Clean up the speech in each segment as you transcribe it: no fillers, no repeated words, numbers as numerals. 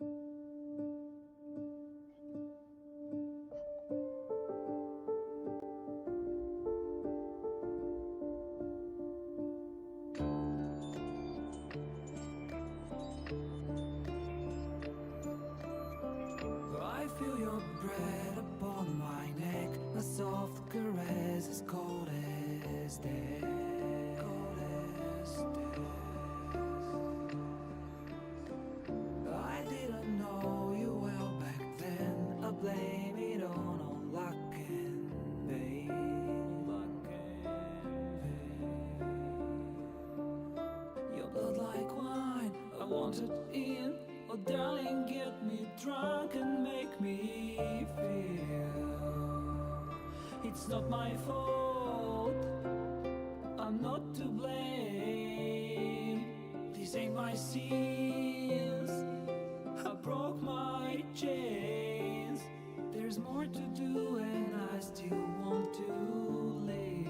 I feel your breath upon my neck, a soft caress as cold as death. I didn't know you well back then. I blame it on luck and fate. Your blood like wine, I want it in. Oh darling, get me drunk and make me feel it's not my fault, I'm not to blame. These ain't my sins, I broke my chains. There's more to do and I still want to live.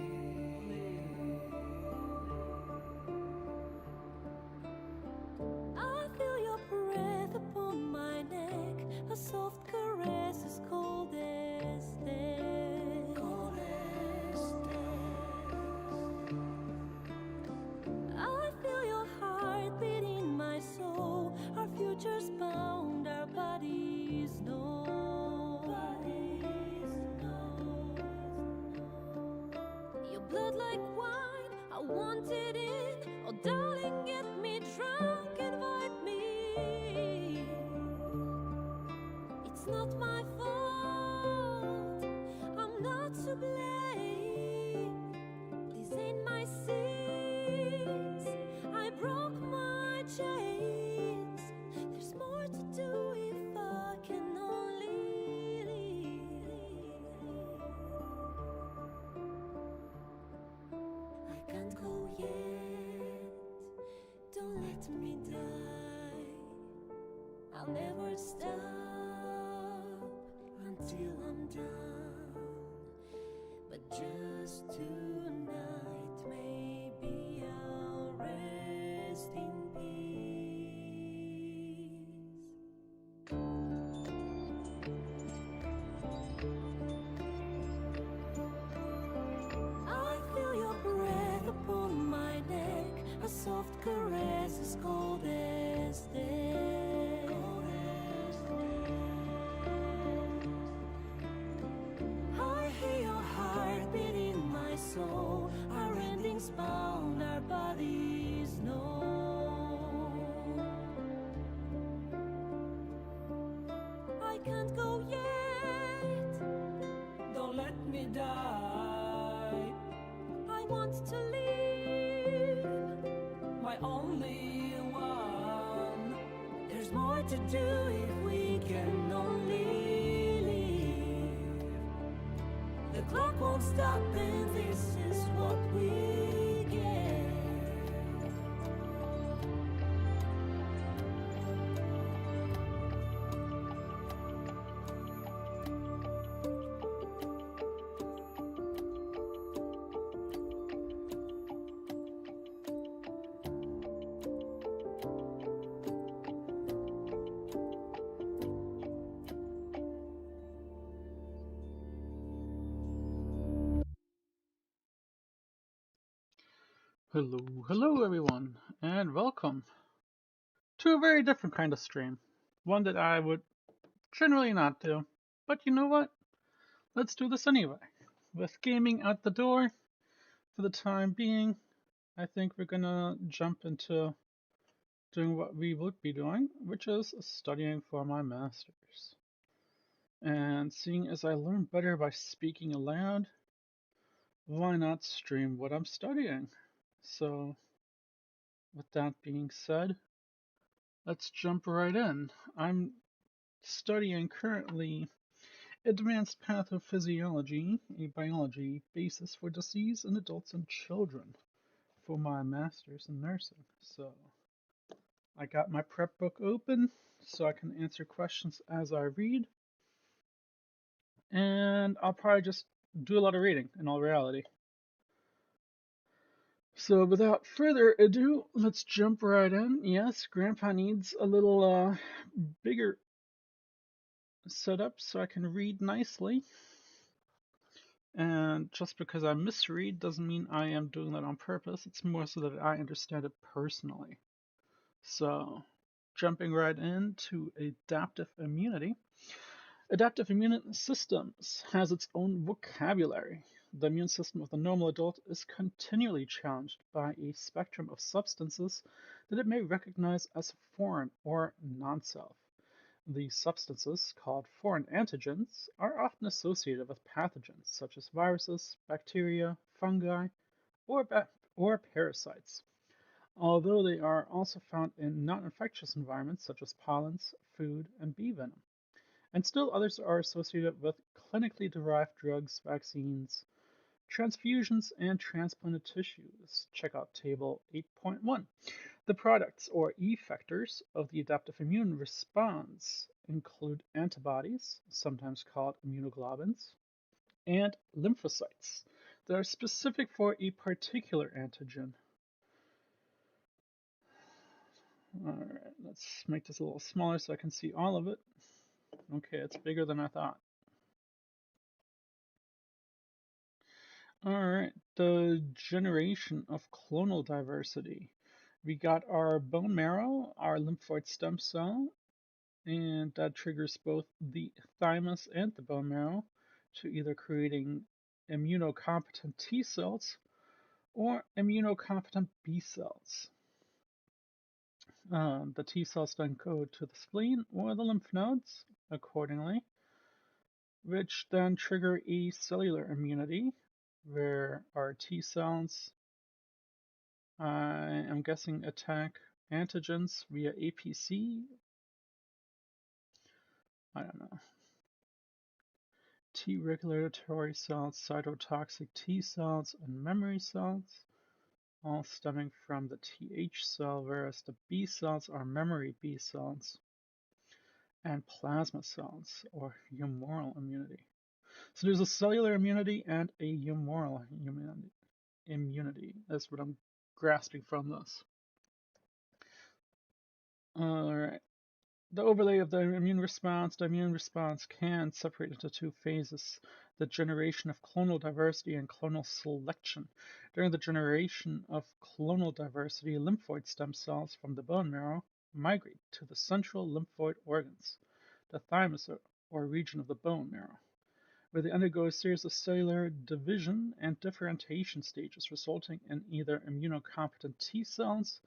I feel your breath upon my neck, a soft caress as cold as death. I feel your heart beat in my soul. Our futures bound, our bodies know. Your blood like wine, I want it in. Oh darling, get me drunk, invite me. It's not my fault, I'm not to blame. These ain't my sins, I broke my chains. There's more to do if I can only leave. I can't go yet, don't let me die. I'll never stop until I'm done. But just tonight, maybe I'll rest in peace. I feel your breath upon my neck, a soft caress as cold as death. I hear your heart beat in my soul. Our endings bound, our bodies know. I can't go yet, Don't let me die, I want to live. my only one. There's more to do if we can only live. The clock won't stop and this is what we get. Hello everyone, and welcome to a very different kind of stream. One that I would generally not do, but you know what? Let's do this anyway. With gaming out the door for the time being, I think we're gonna jump into doing what we would be doing, which is studying for my master's. And seeing as I learn better by speaking aloud, why not stream what I'm studying? So, with that being said, let's jump right in. I'm studying currently Advanced Pathophysiology, a biology basis for disease in adults and children, for my master's in nursing. So I got my prep book open so I can answer questions as I read. And I'll probably just do a lot of reading in all reality. So without further ado, let's jump right in. Yes, Grandpa needs a little bigger setup so I can read nicely. And just because I misread doesn't mean I am doing that on purpose. It's more so that I understand it personally. So, jumping right into adaptive immunity. Adaptive immune systems has its own vocabulary. The immune system of the normal adult is continually challenged by a spectrum of substances that it may recognize as foreign or non-self. These substances, called foreign antigens, are often associated with pathogens such as viruses, bacteria, fungi, or parasites, although they are also found in non-infectious environments such as pollens, food, and bee venom. And still others are associated with clinically derived drugs, vaccines, transfusions, and transplanted tissues. Check out Table 8.1. The products or effectors of the adaptive immune response include antibodies, sometimes called immunoglobulins, and lymphocytes that are specific for a particular antigen. Alright, let's make this a little smaller so I can see all of it. Okay, it's bigger than I thought. Alright, the generation of clonal diversity. We got our bone marrow, our lymphoid stem cell, and that triggers both the thymus and the bone marrow to either creating immunocompetent T cells or immunocompetent B cells. The T cells then go to the spleen or the lymph nodes accordingly, which then trigger a cellular immunity where our T cells, I am guessing, attack antigens via APC. I don't know. T regulatory cells, cytotoxic T cells, and memory cells, all stemming from the Th cell, whereas the B cells are memory B cells, and plasma cells, or humoral immunity. So there's a cellular immunity and a humoral immunity. That's what I'm grasping from this. Alright. The overlay of the immune response can separate into two phases: the generation of clonal diversity and clonal selection. During the generation of clonal diversity, lymphoid stem cells from the bone marrow migrate to the central lymphoid organs, the thymus or region of the bone marrow, where they undergo a series of cellular division and differentiation stages, resulting in either immunocompetent T cells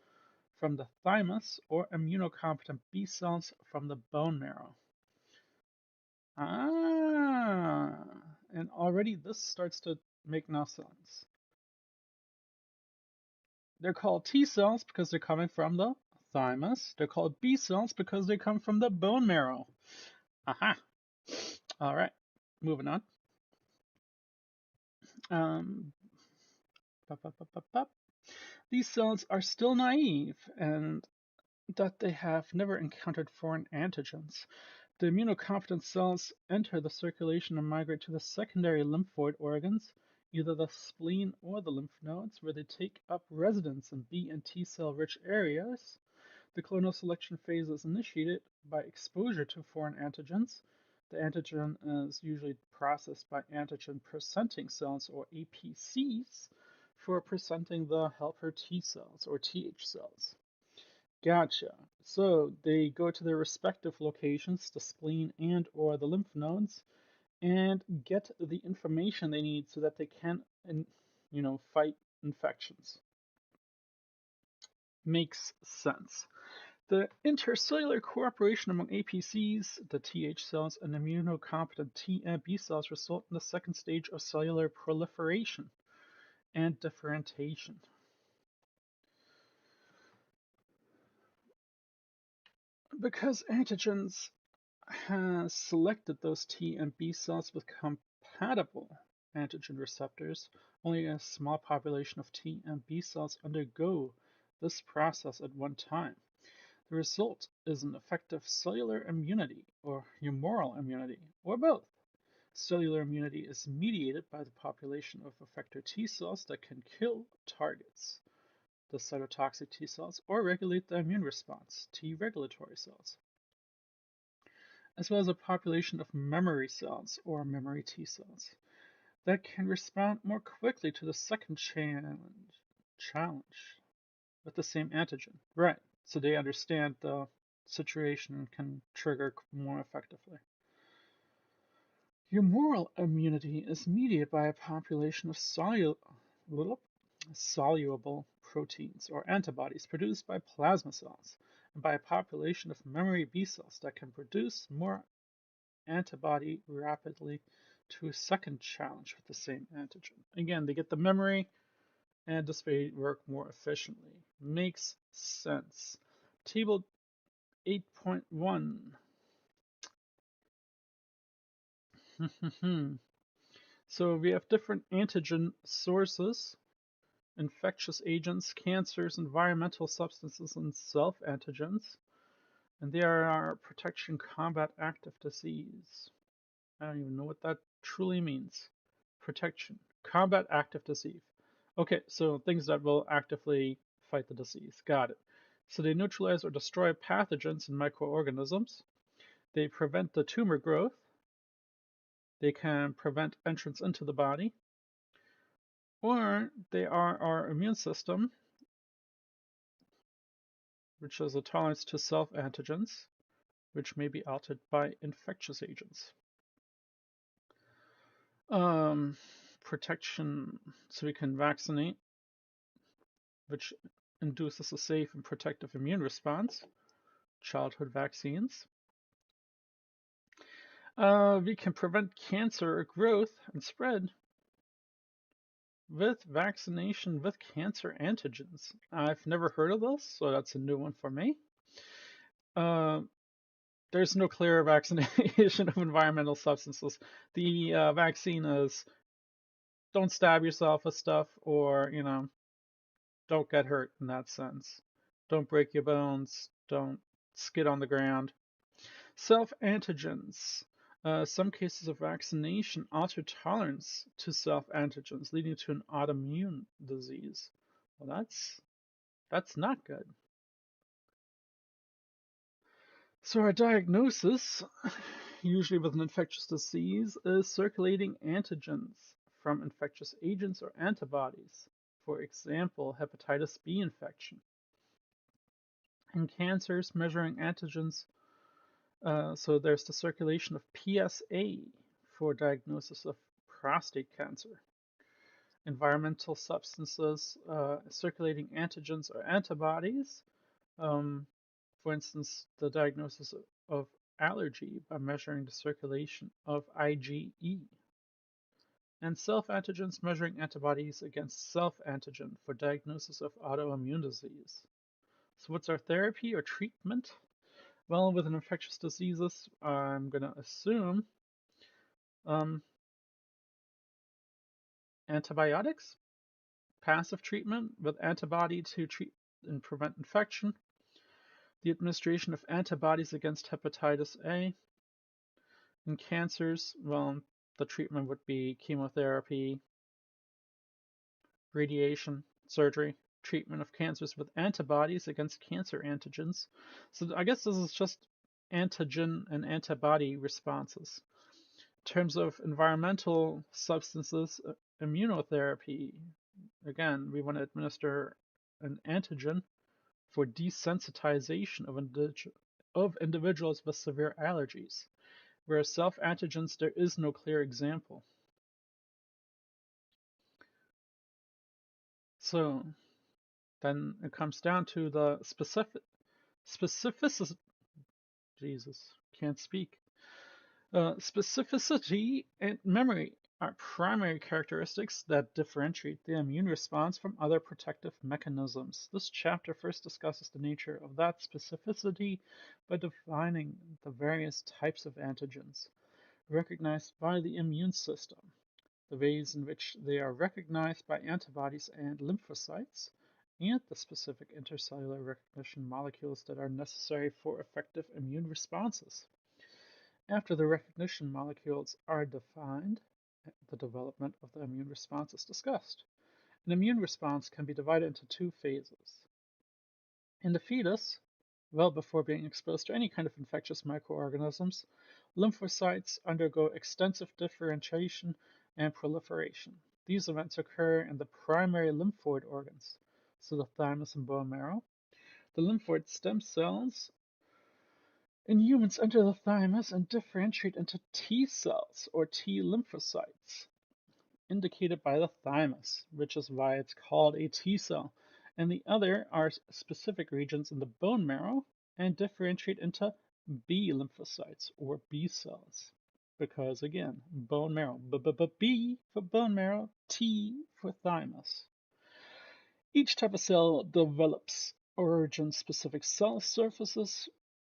from the thymus or immunocompetent B cells from the bone marrow. And already this starts to make no sense. They're called T cells because they're coming from the thymus. They're called B cells because they come from the bone marrow. Aha. All right, moving on. Um, These cells are still naive and that they have never encountered foreign antigens. The immunocompetent cells enter the circulation and migrate to the secondary lymphoid organs, either the spleen or the lymph nodes, where they take up residence in B and T cell rich areas. The clonal selection phase is initiated by exposure to foreign antigens. The antigen is usually processed by antigen presenting cells, or APCs, for presenting the helper T cells or Th cells. Gotcha. So they go to their respective locations, the spleen and or the lymph nodes, and get the information they need so that they can, fight infections. Makes sense. The intercellular cooperation among APCs, the Th cells, and immunocompetent T and B cells result in the second stage of cellular proliferation and differentiation. Because antigens has selected those T and B cells with compatible antigen receptors, only a small population of T and B cells undergo this process at one time. The result is an effective cellular immunity or humoral immunity, or both, Cellular immunity is mediated by the population of effector T cells that can kill targets, the cytotoxic T cells, or regulate the immune response, T regulatory cells, as well as a population of memory cells, or memory T cells, that can respond more quickly to the second challenge with the same antigen. Right, so they understand the situation and can trigger more effectively. Humoral immunity is mediated by a population of soluble proteins or antibodies produced by plasma cells, and by a population of memory B cells that can produce more antibody rapidly to a second challenge with the same antigen. Again, they get the memory, and this way work more efficiently. Makes sense. Table 8.1. So we have different antigen sources: infectious agents, cancers, environmental substances, and self-antigens. And they are our protection, combat, active disease. I don't even know what that truly means. Protection, combat, active disease. Okay, so things that will actively fight the disease. Got it. So they neutralize or destroy pathogens and microorganisms. They prevent the tumor growth. They can prevent entrance into the body. Or they are our immune system, which has a tolerance to self-antigens, which may be altered by infectious agents. Protection, so we can vaccinate, which induces a safe and protective immune response. Childhood vaccines. We can prevent cancer growth and spread with vaccination with cancer antigens. I've never heard of this, so that's a new one for me. There's no clear vaccination of environmental substances. The vaccine is don't stab yourself with stuff, or, don't get hurt in that sense. Don't break your bones. Don't skid on the ground. Self-antigens. Some cases of vaccination alter tolerance to self-antigens, leading to an autoimmune disease. Well, that's not good. So our diagnosis, usually with an infectious disease, is circulating antigens from infectious agents or antibodies. For example, hepatitis B infection. In cancers, measuring antigens, so there's the circulation of PSA for diagnosis of prostate cancer. Environmental substances, circulating antigens or antibodies. For instance, the diagnosis of allergy by measuring the circulation of IgE. And self-antigens, measuring antibodies against self-antigen for diagnosis of autoimmune disease. So what's our therapy or treatment? Well, with an infectious diseases, I'm going to assume antibiotics, passive treatment with antibody to treat and prevent infection, the administration of antibodies against hepatitis A. In cancers, well, the treatment would be chemotherapy, radiation, surgery, treatment of cancers with antibodies against cancer antigens. So I guess this is just antigen and antibody responses. In terms of environmental substances, immunotherapy, again, we want to administer an antigen for desensitization of individuals with severe allergies. Whereas self-antigens, there is no clear example. So then it comes down to the specificity, specificity and memory are primary characteristics that differentiate the immune response from other protective mechanisms. This chapter first discusses the nature of that specificity by defining the various types of antigens recognized by the immune system, the ways in which they are recognized by antibodies and lymphocytes, and the specific intercellular recognition molecules that are necessary for effective immune responses. After the recognition molecules are defined, the development of the immune response is discussed. An immune response can be divided into two phases. In the fetus, well before being exposed to any kind of infectious microorganisms, lymphocytes undergo extensive differentiation and proliferation. These events occur in the primary lymphoid organs, so the thymus and bone marrow. The lymphoid stem cells in humans enter the thymus and differentiate into T cells, or T lymphocytes, indicated by the thymus, which is why it's called a T cell. And the other are specific regions in the bone marrow and differentiate into B lymphocytes, or B cells. Because again, bone marrow, B for bone marrow, T for thymus. Each type of cell develops origin-specific cell surfaces,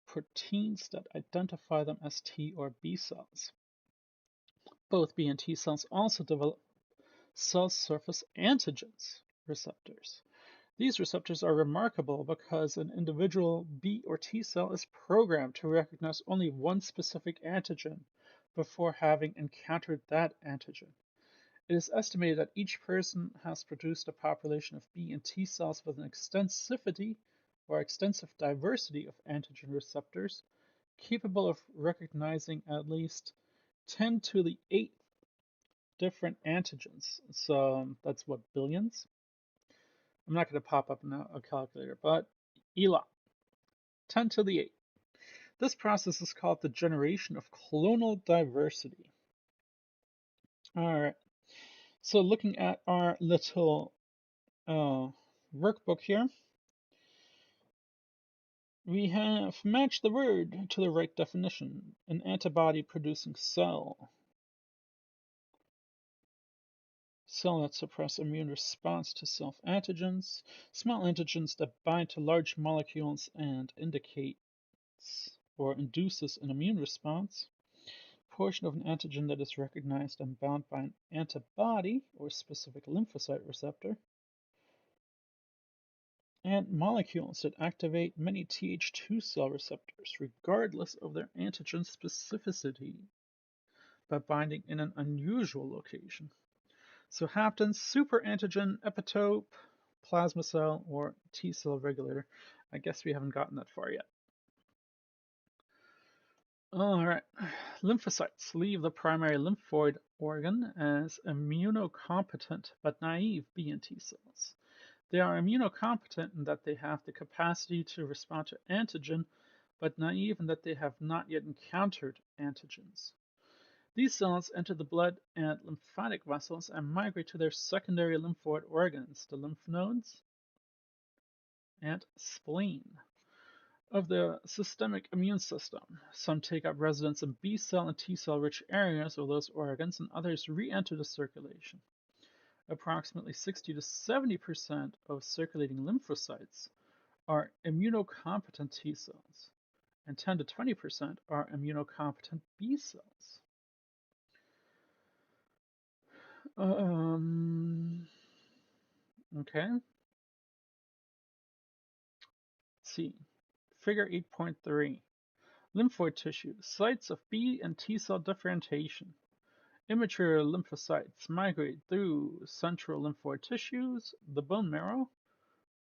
proteins that identify them as T or B cells. Both B and T cells also develop cell surface antigens receptors. These receptors are remarkable because an individual B or T cell is programmed to recognize only one specific antigen before having encountered that antigen. It is estimated that each person has produced a population of B and T cells with an extensivity or extensive diversity of antigen receptors capable of recognizing at least 10 to the 8th different antigens. So that's what, billions? I'm not going to pop up a calculator, but a lot. 10 to the 8. This process is called the generation of clonal diversity. All right. So looking at our little workbook here, we have matched the word to the right definition: an antibody-producing cell. Cell that suppress immune response to self-antigens, small antigens that bind to large molecules and indicates or induces an immune response. Portion of an antigen that is recognized and bound by an antibody or specific lymphocyte receptor. And molecules that activate many Th2 cell receptors regardless of their antigen specificity by binding in an unusual location. So haptens, superantigen, epitope, plasma cell, or T cell regulator. I guess we haven't gotten that far yet. Alright, lymphocytes leave the primary lymphoid organ as immunocompetent but naive B and T cells. They are immunocompetent in that they have the capacity to respond to antigen, but naive in that they have not yet encountered antigens. These cells enter the blood and lymphatic vessels and migrate to their secondary lymphoid organs, the lymph nodes and spleen of the systemic immune system. Some take up residence in B cell and T cell rich areas of those organs, and others re-enter the circulation. Approximately 60 to 70% of circulating lymphocytes are immunocompetent T cells, and 10 to 20% are immunocompetent B cells. Okay. Let's see. Figure 8.3. Lymphoid tissue, sites of B and T cell differentiation. Immature lymphocytes migrate through central lymphoid tissues, the bone marrow,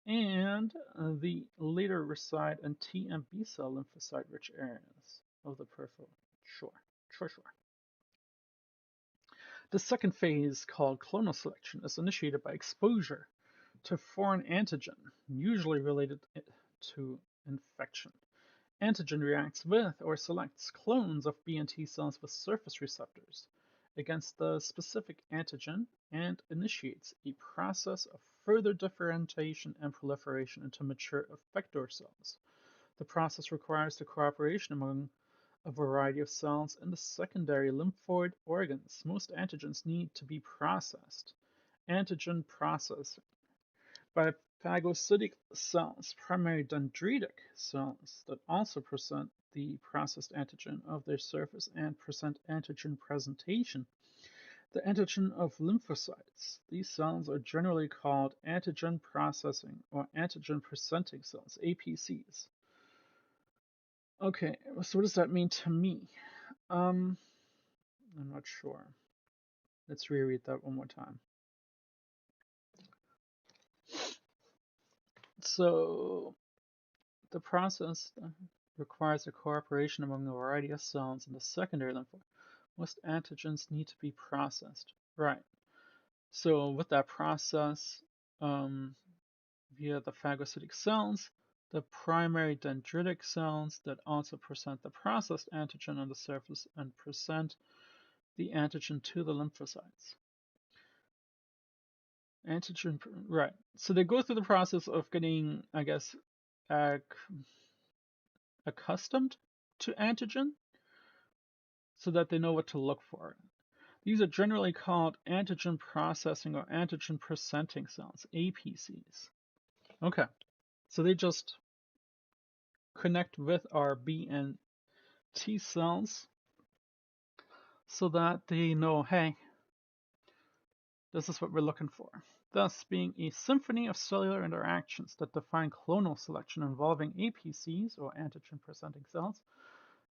and the later reside in T and B cell lymphocyte-rich areas of the peripheral shore. The second phase, called clonal selection, is initiated by exposure to foreign antigen, usually related to infection. Antigen reacts with or selects clones of B and T cells with surface receptors against the specific antigen and initiates a process of further differentiation and proliferation into mature effector cells. The process requires the cooperation among a variety of cells in the secondary lymphoid organs. Most antigens need to be processed. Antigen processing by phagocytic cells, primary dendritic cells that also present the processed antigen of their surface and present antigen presentation. The antigen of lymphocytes. These cells are generally called antigen processing or antigen presenting cells, APCs. Okay, so what does that mean to me? I'm not sure. Let's reread that one more time. So the process requires a cooperation among a variety of cells in the secondary lymphoid. Most antigens need to be processed. Right. So with that process, via the phagocytic cells, the primary dendritic cells that also present the processed antigen on the surface and present the antigen to the lymphocytes. Antigen, right. So they go through the process of getting, I guess, accustomed to antigen so that they know what to look for. These are generally called antigen processing or antigen presenting cells, APCs. Okay, so they just connect with our B and T cells so that they know, hey, this is what we're looking for. Thus, being a symphony of cellular interactions that define clonal selection involving APCs or antigen presenting cells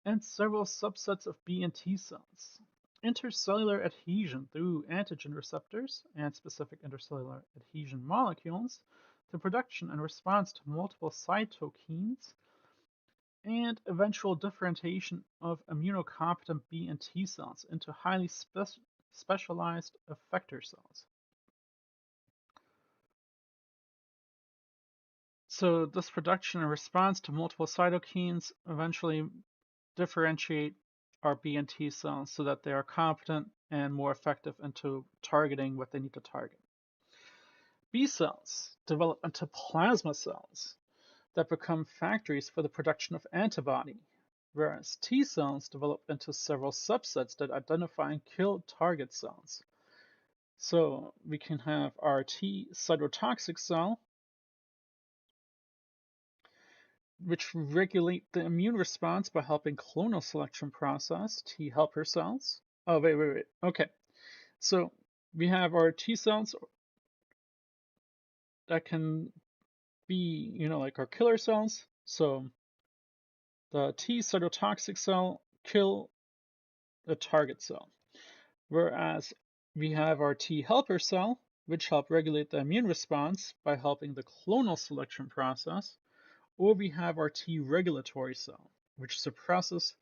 and several subsets of B and T cells. Intercellular adhesion through antigen receptors and specific intercellular adhesion molecules, the production and response to multiple cytokines, and eventual differentiation of immunocompetent B and T cells into highly specialized effector cells. So this production and response to multiple cytokines eventually differentiate our B and T cells so that they are competent and more effective into targeting what they need to target. B cells develop into plasma cells that become factories for the production of antibody, whereas T cells develop into several subsets that identify and kill target cells. So we can have our T cytotoxic cell, which regulate the immune response by helping clonal selection process, T helper cells. Oh, wait. Okay. So we have our T cells that can be, like our killer cells. So the T cytotoxic cell kill the target cell. Whereas we have our T helper cell, which help regulate the immune response by helping the clonal selection process. Or we have our T regulatory cell, which suppresses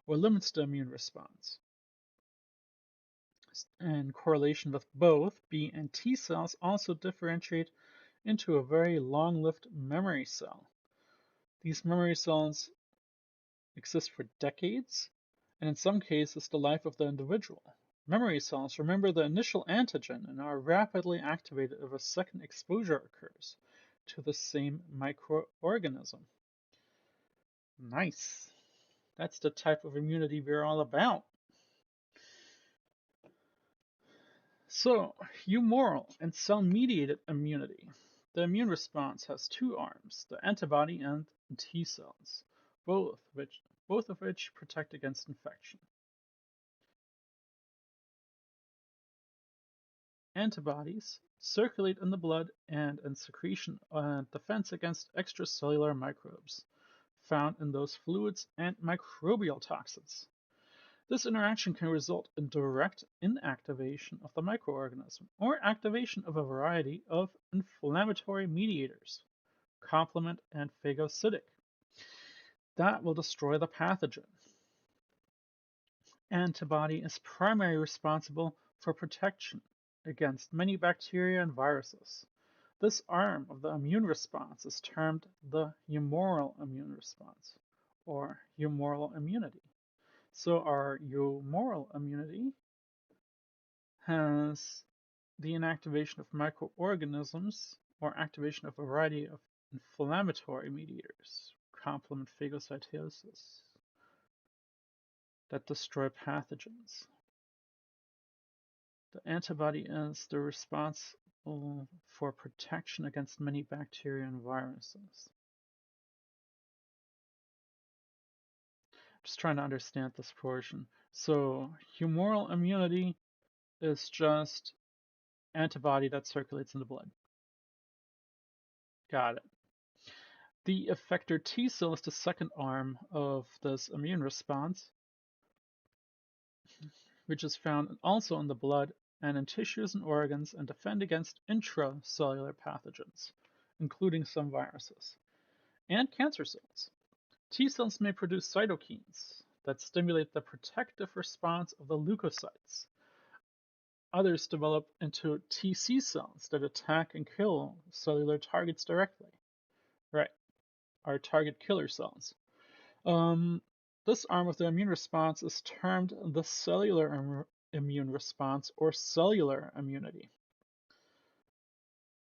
or limits the immune response. In correlation with both, B and T cells also differentiate into a very long-lived memory cell. These memory cells exist for decades, and in some cases the life of the individual. Memory cells remember the initial antigen and are rapidly activated if a second exposure occurs to the same microorganism. Nice. That's the type of immunity we're all about. So, humoral and cell-mediated immunity. The immune response has two arms, the antibody and T cells, both of which protect against infection. Antibodies circulate in the blood and in secretion and defense against extracellular microbes found in those fluids and microbial toxins. This interaction can result in direct inactivation of the microorganism or activation of a variety of inflammatory mediators, complement and phagocytic, that will destroy the pathogen. Antibody is primarily responsible for protection against many bacteria and viruses. This arm of the immune response is termed the humoral immune response, or humoral immunity. So our humoral immunity has the inactivation of microorganisms or activation of a variety of inflammatory mediators, complement phagocytosis, that destroy pathogens. The antibody is the responsible for protection against many bacteria and viruses. Just trying to understand this portion. So humoral immunity is just antibody that circulates in the blood. Got it. The effector T cell is the second arm of this immune response. which is found also in the blood and in tissues and organs and defend against intracellular pathogens, including some viruses, and cancer cells. T cells may produce cytokines that stimulate the protective response of the leukocytes. Others develop into TC cells that attack and kill cellular targets directly. Right, our target killer cells. This arm of the immune response is termed the cellular immune response or cellular immunity.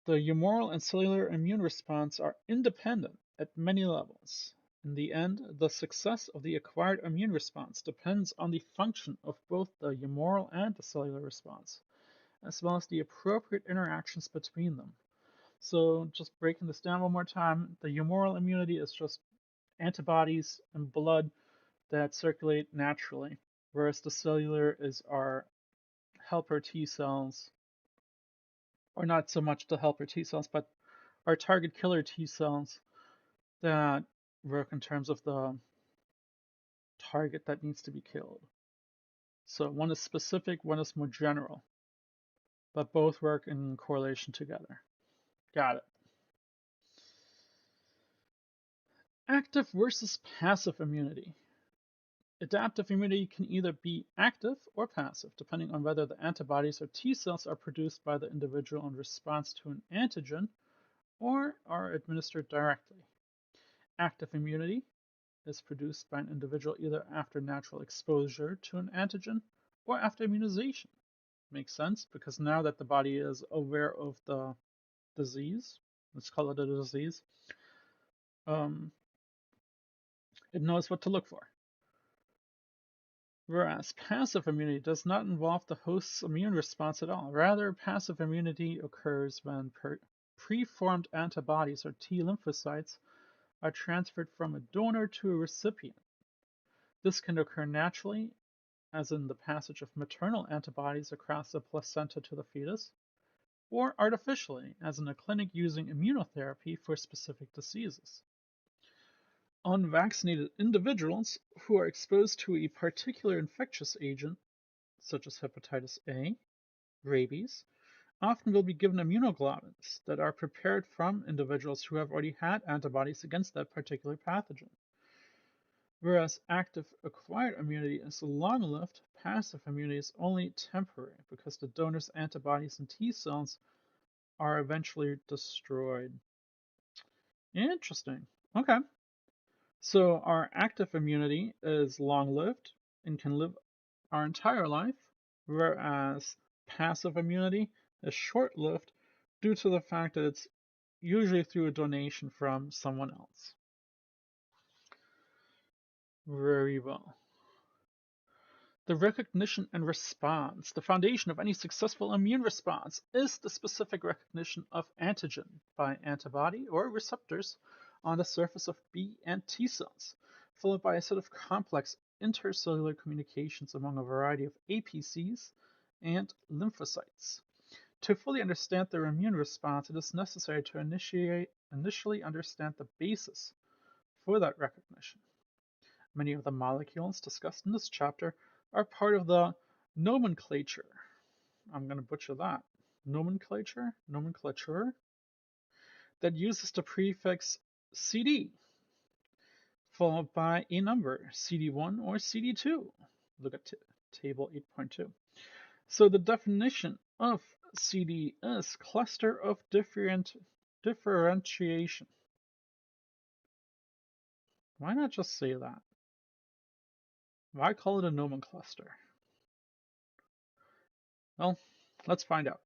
The humoral and cellular immune response are independent at many levels. In the end, the success of the acquired immune response depends on the function of both the humoral and the cellular response, as well as the appropriate interactions between them. So just breaking this down one more time, the humoral immunity is just antibodies and blood that circulate naturally, whereas the cellular is our helper T cells, or not so much the helper T cells, but our target killer T cells that work in terms of the target that needs to be killed. So one is specific, one is more general, but both work in correlation together. Got it. Active versus passive immunity. Adaptive immunity can either be active or passive, depending on whether the antibodies or T cells are produced by the individual in response to an antigen or are administered directly. Active immunity is produced by an individual either after natural exposure to an antigen or after immunization. Makes sense, because now that the body is aware of the disease, let's call it a disease, it knows what to look for. Whereas passive immunity does not involve the host's immune response at all. Rather, passive immunity occurs when preformed antibodies or T lymphocytes are transferred from a donor to a recipient. This can occur naturally, as in the passage of maternal antibodies across the placenta to the fetus, or artificially, as in a clinic using immunotherapy for specific diseases. Unvaccinated individuals who are exposed to a particular infectious agent, such as hepatitis A, rabies, often will be given immunoglobulins that are prepared from individuals who have already had antibodies against that particular pathogen. Whereas active acquired immunity is long-lived, passive immunity is only temporary because the donor's antibodies and T cells are eventually destroyed. Interesting. Okay. So our active immunity is long-lived and can live our entire life, whereas passive immunity is short-lived due to the fact that it's usually through a donation from someone else. Very well. The recognition and response. The foundation of any successful immune response is the specific recognition of antigen by antibody or receptors on the surface of B and T cells, followed by a set of complex intercellular communications among a variety of APCs and lymphocytes. To fully understand their immune response, it is necessary to initially understand the basis for that recognition. Many of the molecules discussed in this chapter are part of the nomenclature. I'm going to butcher that. Nomenclature that uses the prefix CD, followed by a number, CD1 or CD2. Look at table 8.2. So the definition of CD is cluster of differentiation. Why not just say that? Why call it a nomenclature? Well, let's find out.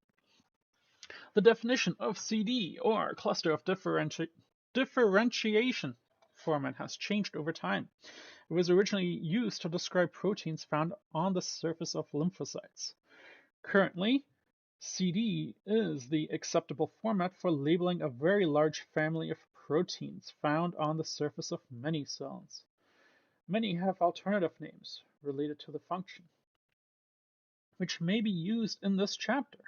The definition of CD, or cluster of differentiation format, has changed over time. It was originally used to describe proteins found on the surface of lymphocytes. Currently, CD is the acceptable format for labeling a very large family of proteins found on the surface of many cells. Many have alternative names related to the function, which may be used in this chapter.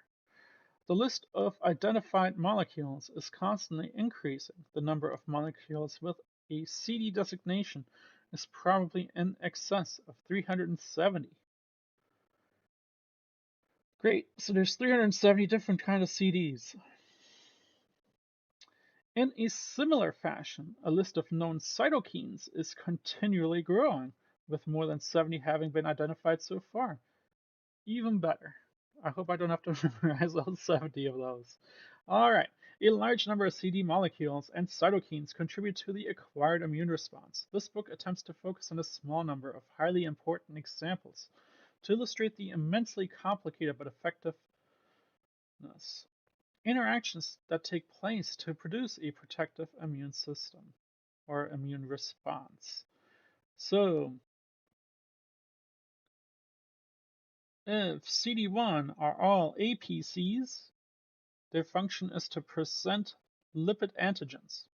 The list of identified molecules is constantly increasing. The number of molecules with a CD designation is probably in excess of 370. Great, so there's 370 different kind of CDs. In a similar fashion, a list of known cytokines is continually growing, with more than 70 having been identified so far. Even better. I hope I don't have to memorize all 70 of those. Alright, a large number of CD molecules and cytokines contribute to the acquired immune response. This book attempts to focus on a small number of highly important examples to illustrate the immensely complicated but effectiveness interactions that take place to produce a protective immune system or immune response. So, if CD1 are all APCs, their function is to present lipid antigens.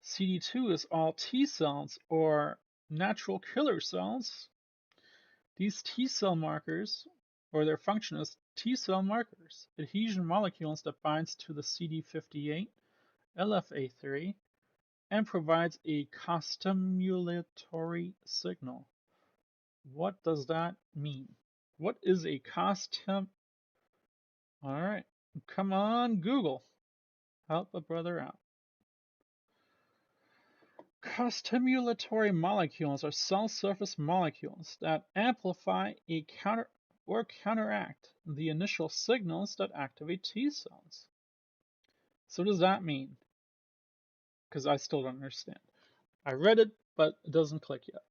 CD2 is all T cells or natural killer cells. These T cell markers, or their function is T cell markers, adhesion molecules that binds to the CD58, LFA3, and provides a costimulatory signal. What does that mean? What is a costim? Alright, come on, Google. Help a brother out. Costimulatory molecules are cell surface molecules that amplify a counteract the initial signals that activate T cells. So what does that mean? Because I still don't understand. I read it, but it doesn't click yet.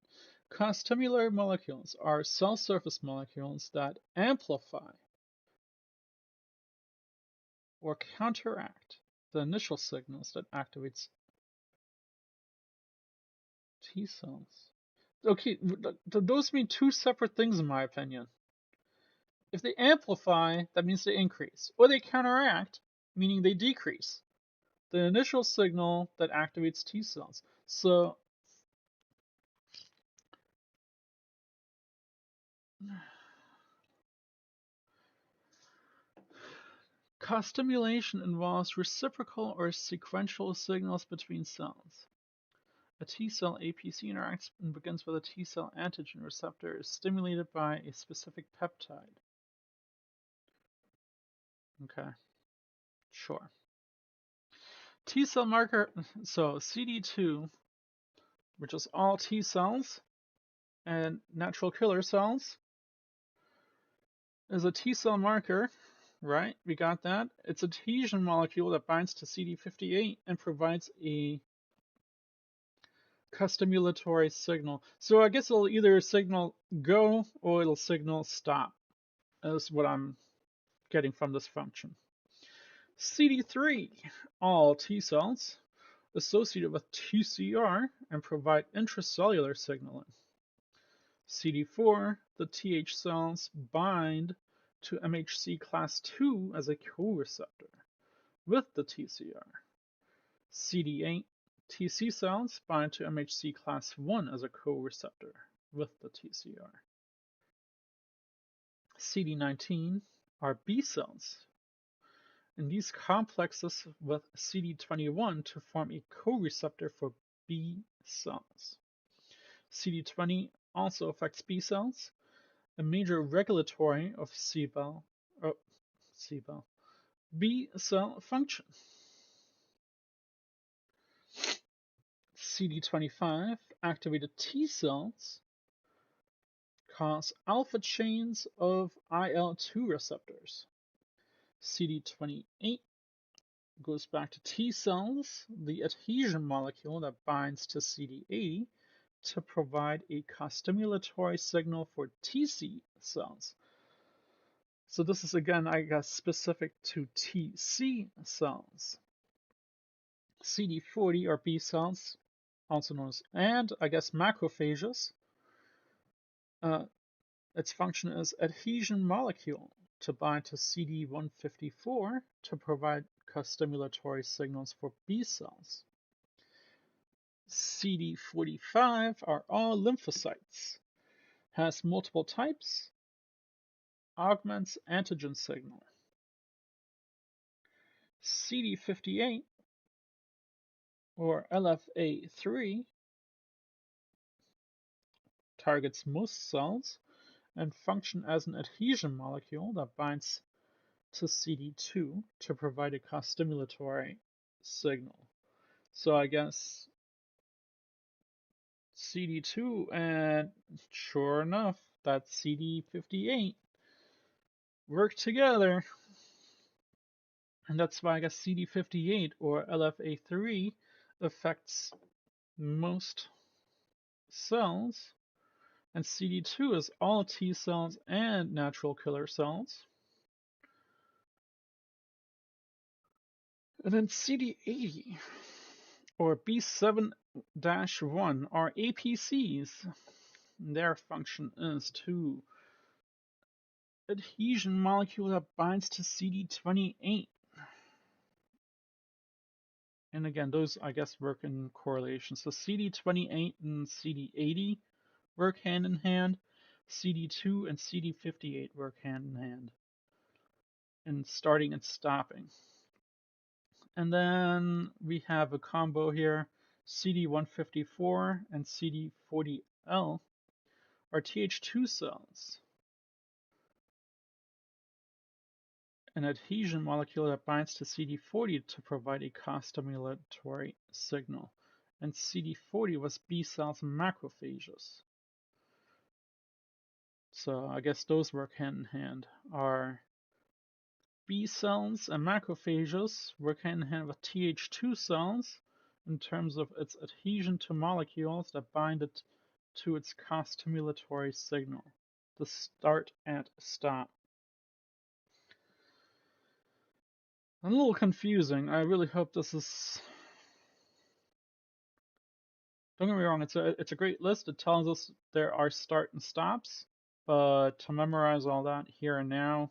Costimulatory molecules are cell surface molecules that amplify or counteract the initial signals that activates T cells. Okay, those mean two separate things in my opinion. If they amplify, that means they increase. Or they counteract, meaning they decrease the initial signal that activates T cells. So, co-stimulation involves reciprocal or sequential signals between cells. A T cell APC interacts and begins with a T cell antigen receptor is stimulated by a specific peptide. Okay, sure. T cell marker, so CD2, which is all T cells and natural killer cells, is a T cell marker, right? We got that. It's an adhesion molecule that binds to CD58 and provides a costimulatory signal. So I guess it'll either signal go or it'll signal stop, is what I'm getting from this function. CD3, all T cells associated with TCR and provide intracellular signaling. CD4, the Th cells bind to MHC class II as a co-receptor with the TCR. CD8, TC cells bind to MHC class I as a co-receptor with the TCR. CD19 are B cells, and these complexes with CD21 to form a co-receptor for B cells. CD20 also affects B cells, a major regulatory of B cell function. CD25 activated T cells cause alpha chains of IL-2 receptors. CD28 goes back to T cells, the adhesion molecule that binds to CD80 to provide a costimulatory signal for TC cells. So this is again, I guess, specific to TC cells. CD40 are B cells, also known as, and I guess macrophages. Its function is adhesion molecule to bind to CD154 to provide costimulatory signals for B cells. CD45 are all lymphocytes, has multiple types, augments antigen signal. CD58 or LFA3 targets most cells and function as an adhesion molecule that binds to CD2 to provide a co-stimulatory signal. So I guess CD2 and sure enough, that CD58 work together. And that's why I guess CD58 or LFA3 affects most cells, and CD2 is all T cells and natural killer cells. And then CD80 or B7-1 are APCs. Their function is to adhesion molecule that binds to CD28. And again, those I guess work in correlation. So CD28 and CD80 work hand in hand. CD2 and CD58 work hand in hand in starting and stopping. And then we have a combo here. CD154 and CD40L are Th2 cells. An adhesion molecule that binds to CD40 to provide a co-stimulatory signal. And CD40 was B cells and macrophages. So I guess those work hand in hand. Our B cells and macrophages work hand in hand with Th2 cells in terms of its adhesion to molecules that bind it to its co-stimulatory signal, the start and stop. A little confusing. I really hope this is... Don't get me wrong, it's a great list. It tells us there are start and stops, but to memorize all that here and now,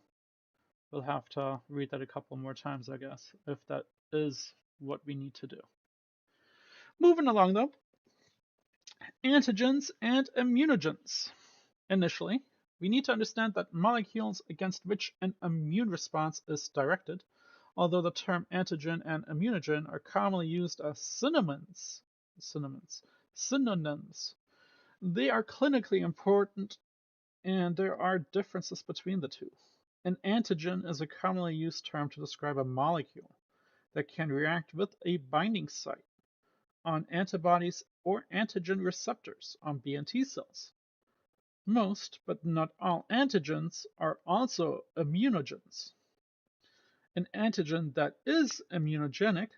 we'll have to read that a couple more times, I guess, if that is what we need to do. Moving along, though. Antigens and immunogens. Initially, we need to understand that molecules against which an immune response is directed, although the term antigen and immunogen are commonly used as synonyms, they are clinically important and there are differences between the two. An antigen is a commonly used term to describe a molecule that can react with a binding site on antibodies or antigen receptors on B and T cells. Most, but not all, antigens are also immunogens. An antigen that is immunogenic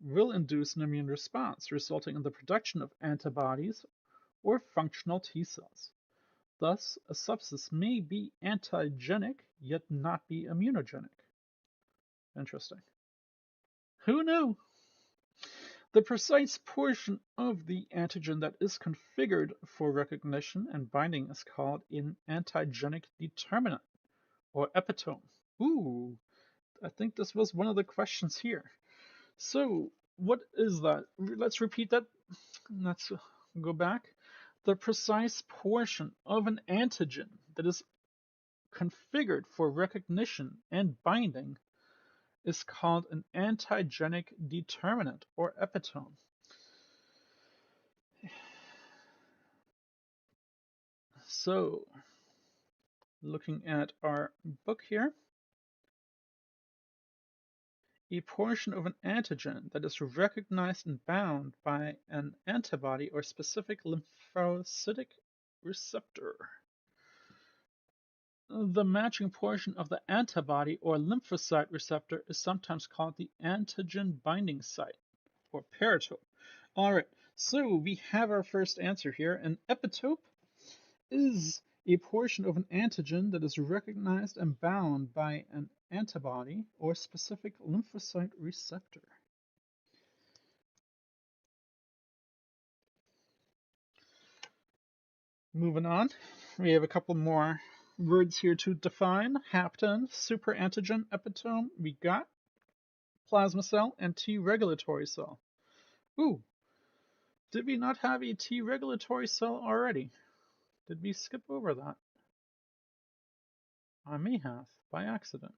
will induce an immune response, resulting in the production of antibodies or functional T cells. Thus, a substance may be antigenic, yet not be immunogenic. Interesting. Who knew? The precise portion of the antigen that is configured for recognition and binding is called an antigenic determinant, or epitope. Ooh, I think this was one of the questions here. So, what is that? Let's repeat that. Let's go back. The precise portion of an antigen that is configured for recognition and binding is called an antigenic determinant, or epitope. So, looking at our book here, a portion of an antigen that is recognized and bound by an antibody or specific lymphocytic receptor. The matching portion of the antibody or lymphocyte receptor is sometimes called the antigen binding site, or paratope. Alright, so we have our first answer here. An epitope is a portion of an antigen that is recognized and bound by an antibody or specific lymphocyte receptor. Moving on, we have a couple more words here to define. Hapten, superantigen, epitope, we got plasma cell and T regulatory cell. Ooh, did we not have a T regulatory cell already? Did we skip over that? I may have, by accident.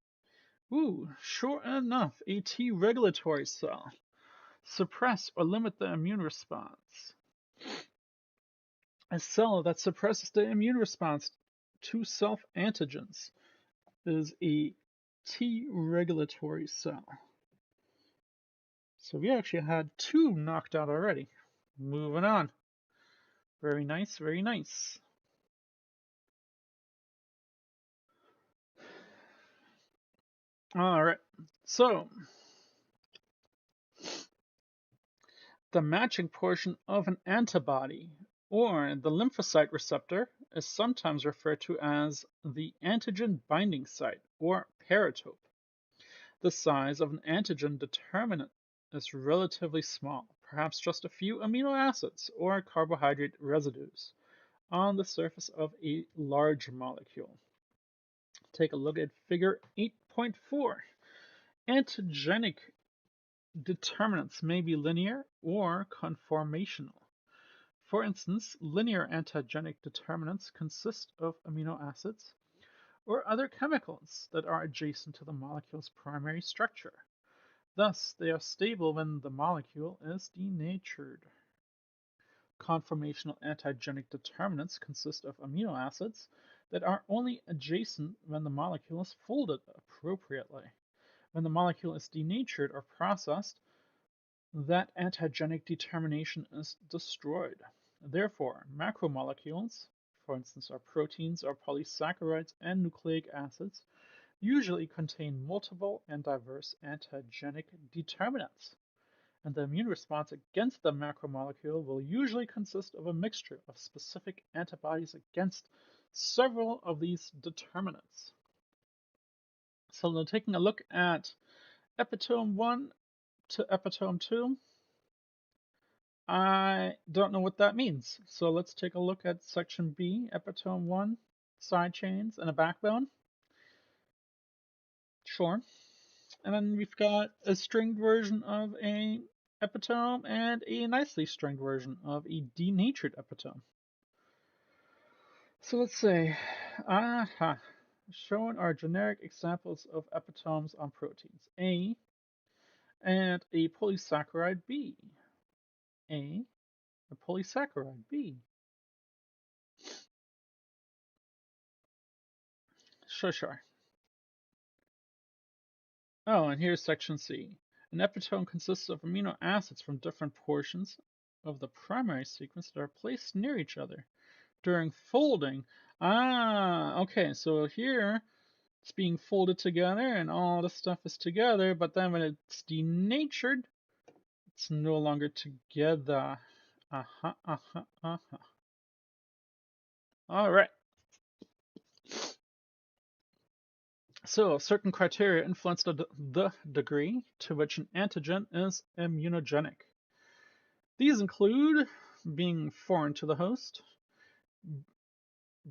Ooh, sure enough, a T regulatory cell. Suppress or limit the immune response. A cell that suppresses the immune response two self-antigens is a T regulatory cell. So we actually had two knocked out already. Moving on. Very nice, very nice. All right, so the matching portion of an antibody, or the lymphocyte receptor, is sometimes referred to as the antigen binding site, or paratope. The size of an antigen determinant is relatively small, perhaps just a few amino acids or carbohydrate residues on the surface of a large molecule. Take a look at figure 8.4. Antigenic determinants may be linear or conformational. For instance, linear antigenic determinants consist of amino acids or other chemicals that are adjacent to the molecule's primary structure. Thus, they are stable when the molecule is denatured. Conformational antigenic determinants consist of amino acids that are only adjacent when the molecule is folded appropriately. When the molecule is denatured or processed, that antigenic determination is destroyed. Therefore, macromolecules, for instance our proteins, our polysaccharides, and nucleic acids, usually contain multiple and diverse antigenic determinants, and the immune response against the macromolecule will usually consist of a mixture of specific antibodies against several of these determinants. So now taking a look at epitome 1 to epitome 2, I don't know what that means. So let's take a look at section B, epitome 1, side chains and a backbone. Sure. And then we've got a stringed version of a epitome and a nicely stringed version of a denatured epitome. So let's say, shown are generic examples of epitomes on proteins A and a polysaccharide B. A polysaccharide B. Sure. Oh, and here's section C. An epitome consists of amino acids from different portions of the primary sequence that are placed near each other during folding. Okay, so here it's being folded together and all the stuff is together, but then when it's denatured, it's no longer together. All right. So, certain criteria influence the degree to which an antigen is immunogenic. These include being foreign to the host,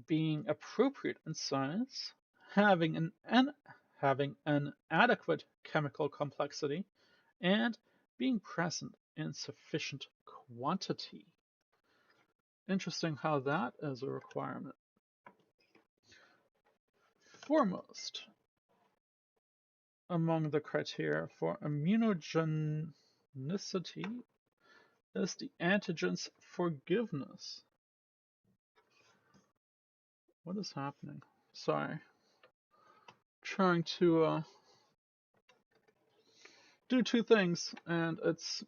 being appropriate in size, having an adequate chemical complexity, and being present in sufficient quantity. Interesting how that is a requirement. Foremost among the criteria for immunogenicity is the antigen's forgiveness. What is happening? Sorry. Trying to do two things and it's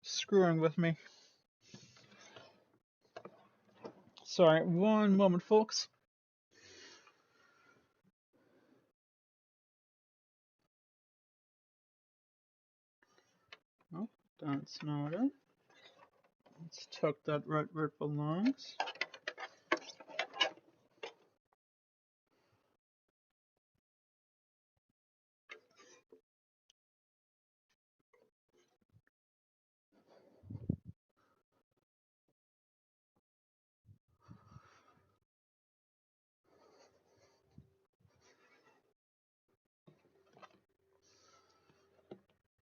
screwing with me. Sorry, one moment, folks. Oh, that's not it. Let's tuck that right where it belongs.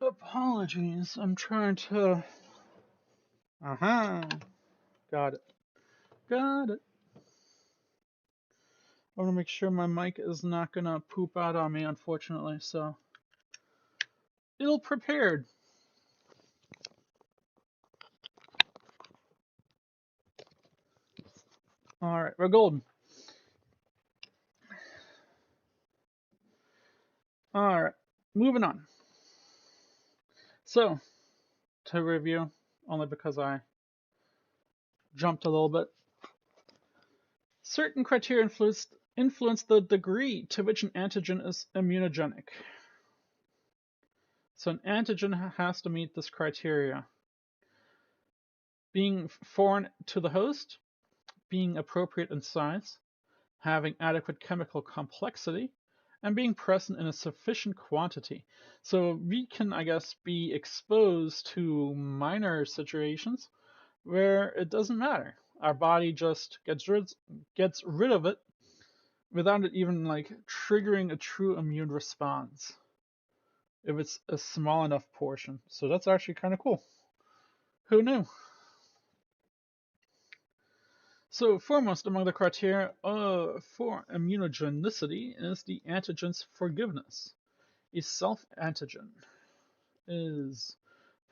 Apologies, I'm trying to... Got it. I want to make sure my mic is not gonna poop out on me, unfortunately, so... Ill prepared. Alright, we're golden. Alright, moving on. So, to review, only because I jumped a little bit, certain criteria influence the degree to which an antigen is immunogenic. So an antigen has to meet this criteria. Being foreign to the host, being appropriate in size, having adequate chemical complexity, and being present in a sufficient quantity. So we can, I guess, be exposed to minor situations where it doesn't matter. Our body just gets rid of it without it even like triggering a true immune response if it's a small enough portion. So that's actually kind of cool. Who knew? So foremost among the criteria for immunogenicity is the antigen's forgiveness. A self-antigen is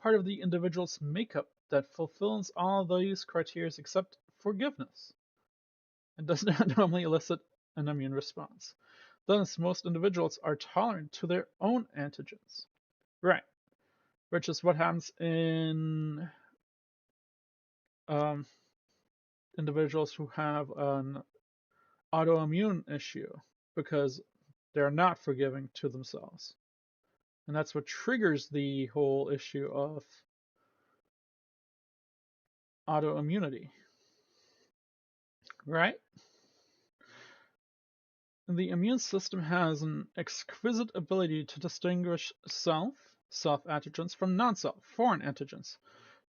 part of the individual's makeup that fulfills all these criteria except forgiveness and does not normally elicit an immune response. Thus, most individuals are tolerant to their own antigens. Right, which is what happens in individuals who have an autoimmune issue because they're not forgiving to themselves. And that's what triggers the whole issue of autoimmunity, right? The immune system has an exquisite ability to distinguish self-antigens from non-self, foreign antigens.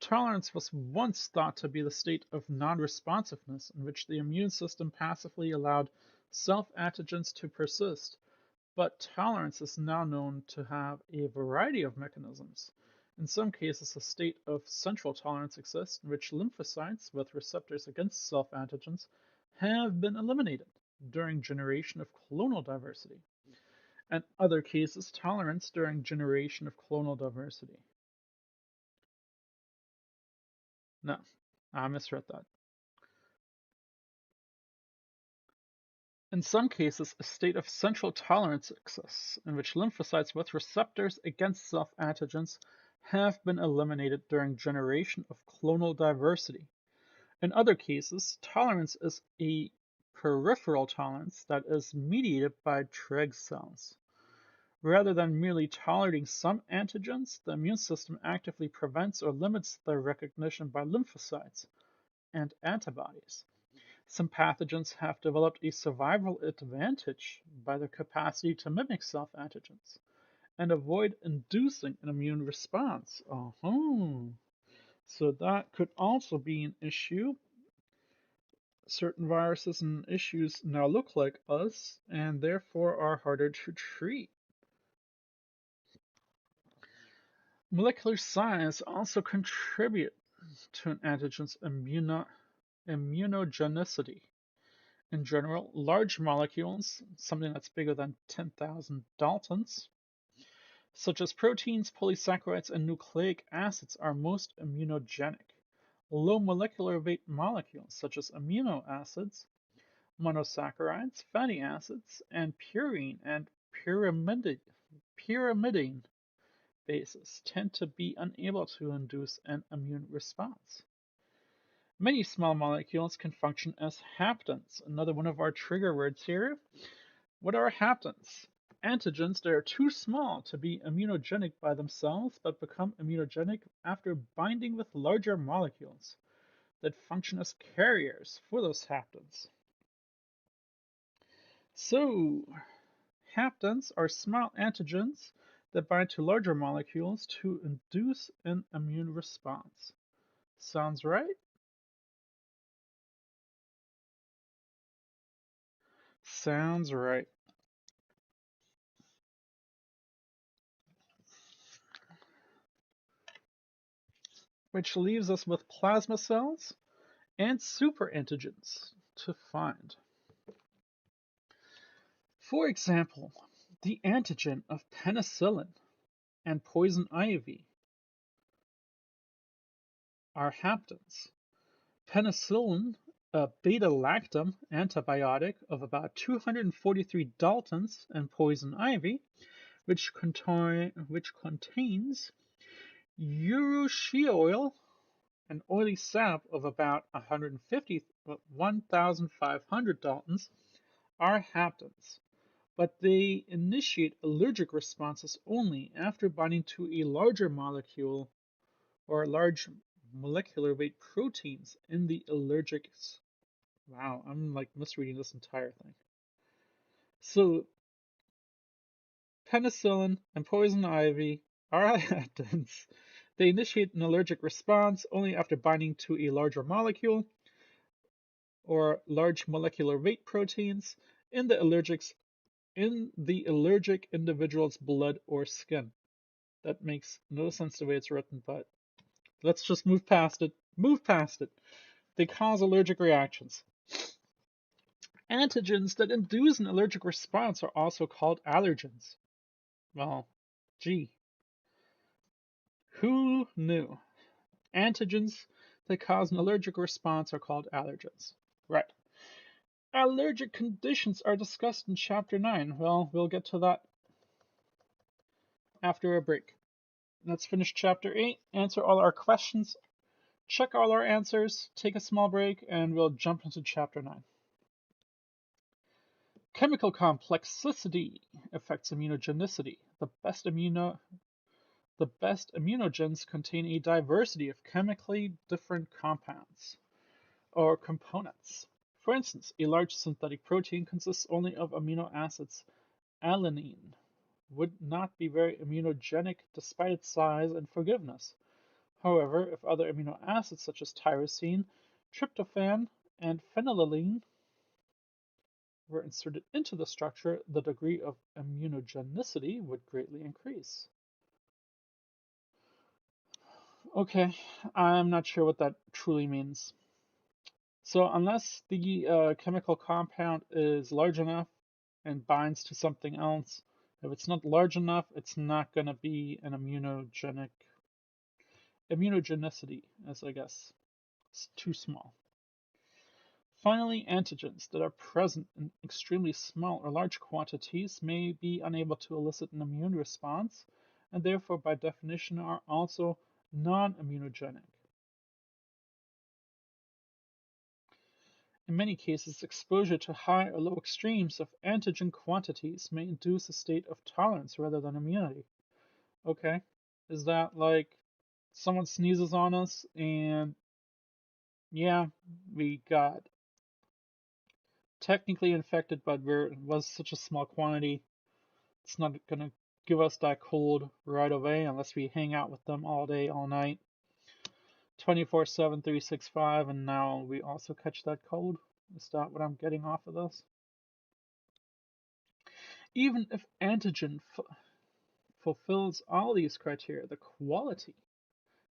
Tolerance was once thought to be the state of non-responsiveness in which the immune system passively allowed self-antigens to persist, but tolerance is now known to have a variety of mechanisms. In some cases, a state of central tolerance exists in which lymphocytes with receptors against self-antigens have been eliminated during generation of clonal diversity. In other cases, tolerance during generation of clonal diversity. No, I misread that. In some cases, a state of central tolerance exists, in which lymphocytes with receptors against self-antigens have been eliminated during generation of clonal diversity. In other cases, tolerance is a peripheral tolerance that is mediated by Treg cells. Rather than merely tolerating some antigens, the immune system actively prevents or limits their recognition by lymphocytes and antibodies. Some pathogens have developed a survival advantage by their capacity to mimic self-antigens and avoid inducing an immune response. So that could also be an issue. Certain viruses and issues now look like us and therefore are harder to treat. Molecular size also contribute to an antigen's immunogenicity. In general, large molecules, something that's bigger than 10,000 Daltons, such as proteins, polysaccharides, and nucleic acids, are most immunogenic. Low molecular weight molecules, such as amino acids, monosaccharides, fatty acids, and purine and pyrimidine bases, tend to be unable to induce an immune response. Many small molecules can function as haptens. Another one of our trigger words here. What are haptens? Antigens that are too small to be immunogenic by themselves but become immunogenic after binding with larger molecules that function as carriers for those haptens. So, haptens are small antigens that bind to larger molecules to induce an immune response. Sounds right? Sounds right. Which leaves us with plasma cells and superantigens to find. For example, the antigen of penicillin and poison ivy are haptens. Penicillin, a beta-lactam antibiotic of about 243 Daltons, and poison ivy, which contains urushiol oil, an oily sap of about 1,500 Daltons, are haptens, but they initiate allergic responses only after binding to a larger molecule or large molecular weight proteins in the allergics. Wow, I'm like misreading this entire thing. So, penicillin and poison ivy are haptens. They initiate an allergic response only after binding to a larger molecule or large molecular weight proteins in the allergic individual's blood or skin. That makes no sense the way it's written, but let's just move past it. Move past it. They cause allergic reactions. Antigens that induce an allergic response are also called allergens. Well, gee, who knew? Antigens that cause an allergic response are called allergens. Right. Allergic conditions are discussed in Chapter 9. Well, we'll get to that after a break. Let's finish Chapter 8, answer all our questions, check all our answers, take a small break, and we'll jump into Chapter 9. Chemical complexity affects immunogenicity. The best immunogens contain a diversity of chemically different compounds or components. For instance, a large synthetic protein consists only of amino acids. Alanine would not be very immunogenic despite its size and forgiveness. However, if other amino acids such as tyrosine, tryptophan, and phenylalanine were inserted into the structure, the degree of immunogenicity would greatly increase. Okay, I'm not sure what that truly means. So unless the chemical compound is large enough and binds to something else, if it's not large enough, it's not going to be an immunogenicity, as I guess. It's too small. Finally, antigens that are present in extremely small or large quantities may be unable to elicit an immune response, and therefore by definition are also non-immunogenic. In many cases, exposure to high or low extremes of antigen quantities may induce a state of tolerance rather than immunity. Okay, is that like someone sneezes on us and yeah, we got technically infected, but it was such a small quantity, it's not gonna give us that cold right away unless we hang out with them all day, all night, 24/7, 365, and now we also catch that cold. Is that what I'm getting off of this? Even if antigen fulfills all these criteria, the quality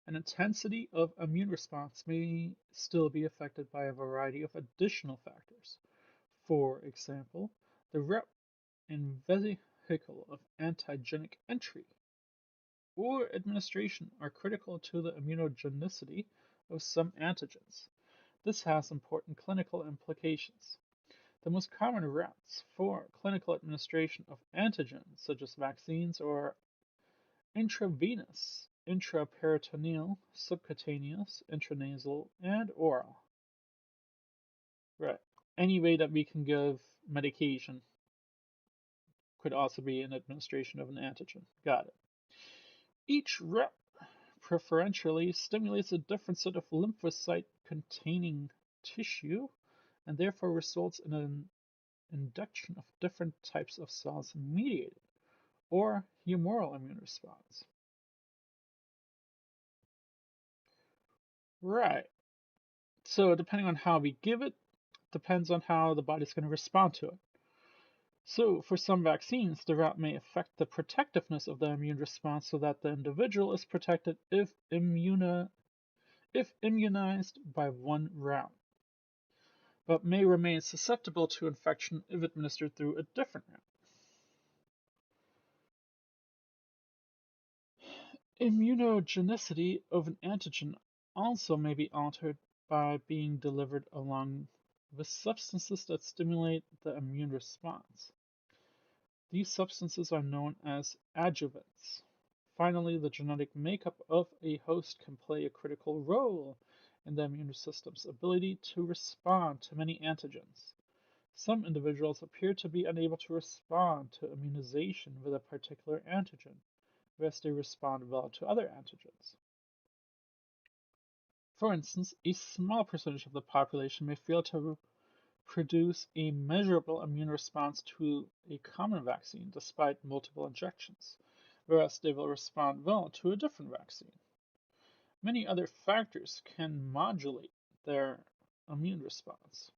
and intensity of immune response may still be affected by a variety of additional factors. For example, the route and vehicle of antigenic entry or administration are critical to the immunogenicity of some antigens. This has important clinical implications. The most common routes for clinical administration of antigens, such as vaccines, are intravenous, intraperitoneal, subcutaneous, intranasal, and oral. Right. Any way that we can give medication could also be an administration of an antigen. Got it. Each route preferentially stimulates a different set of lymphocyte-containing tissue and therefore results in an induction of different types of cells-mediated or humoral immune response. Right. So depending on how we give it, depends on how the body's going to respond to it. So for some vaccines, the route may affect the protectiveness of the immune response so that the individual is protected if immunized by one route, but may remain susceptible to infection if administered through a different route. Immunogenicity of an antigen also may be altered by being delivered along with substances that stimulate the immune response. These substances are known as adjuvants. Finally, the genetic makeup of a host can play a critical role in the immune system's ability to respond to many antigens. Some individuals appear to be unable to respond to immunization with a particular antigen, whereas they respond well to other antigens. For instance, a small percentage of the population may fail to produce a measurable immune response to a common vaccine despite multiple injections, whereas they will respond well to a different vaccine. Many other factors can modulate their immune response.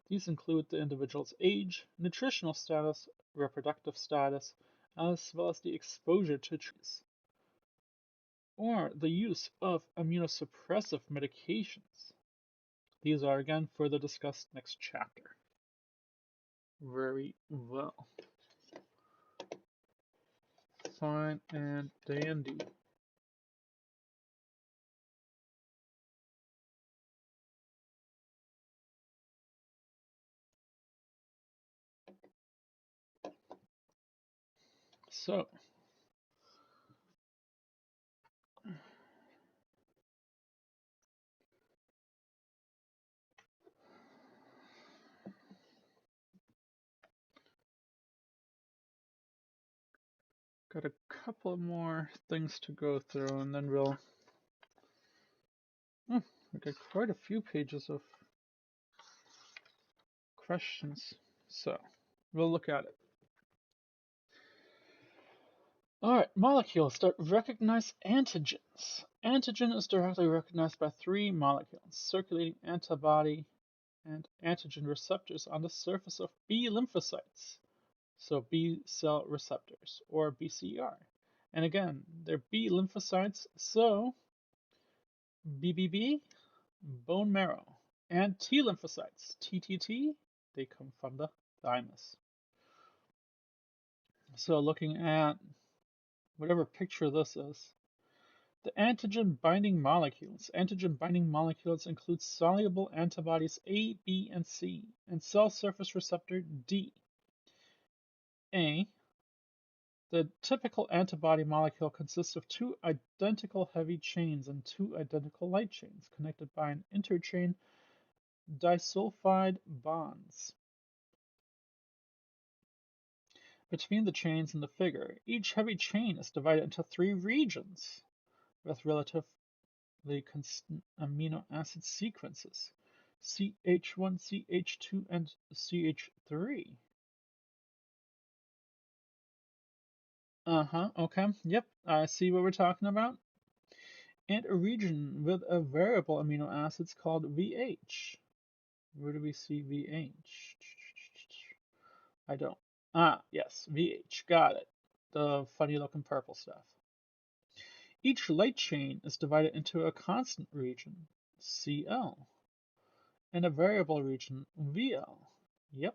These include the individual's age, nutritional status, reproductive status, as well as the exposure to treatments, or the use of immunosuppressive medications. These are again further discussed next chapter. Very well. Fine and dandy. So, got a couple more things to go through, and then we got quite a few pages of questions. So, we'll look at it. Alright, molecules that recognize antigens. Antigen is directly recognized by three molecules: circulating antibody and antigen receptors on the surface of B lymphocytes, so B cell receptors, or BCR. And again, they're B lymphocytes, so BBB, bone marrow, and T lymphocytes, TTT, they come from the thymus. So looking at whatever picture this is, the antigen binding molecules. Antigen binding molecules include soluble antibodies A, B, and C, and cell surface receptor D. A. The typical antibody molecule consists of two identical heavy chains and two identical light chains connected by an interchain disulfide bonds. Between the chains in the figure, each heavy chain is divided into three regions with relatively constant amino acid sequences: CH1, CH2, and CH3. Okay, yep, I see what we're talking about. And a region with a variable amino acids called VH. Where do we see VH? I don't. Yes, VH, got it. The funny looking purple stuff. Each light chain is divided into a constant region, CL, and a variable region, VL. Yep.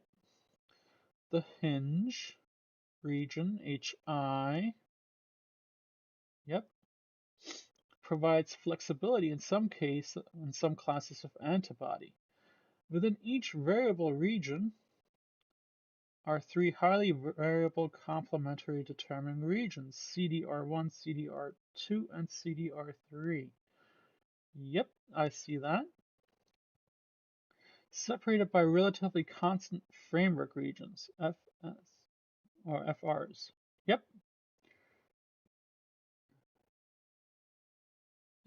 The hinge region, HI, yep, provides flexibility in some classes of antibody. Within each variable region are three highly variable complementary determining regions: CDR1, CDR2, and CDR3. Yep, I see that. Separated by relatively constant framework regions, FS, or FRs. Yep.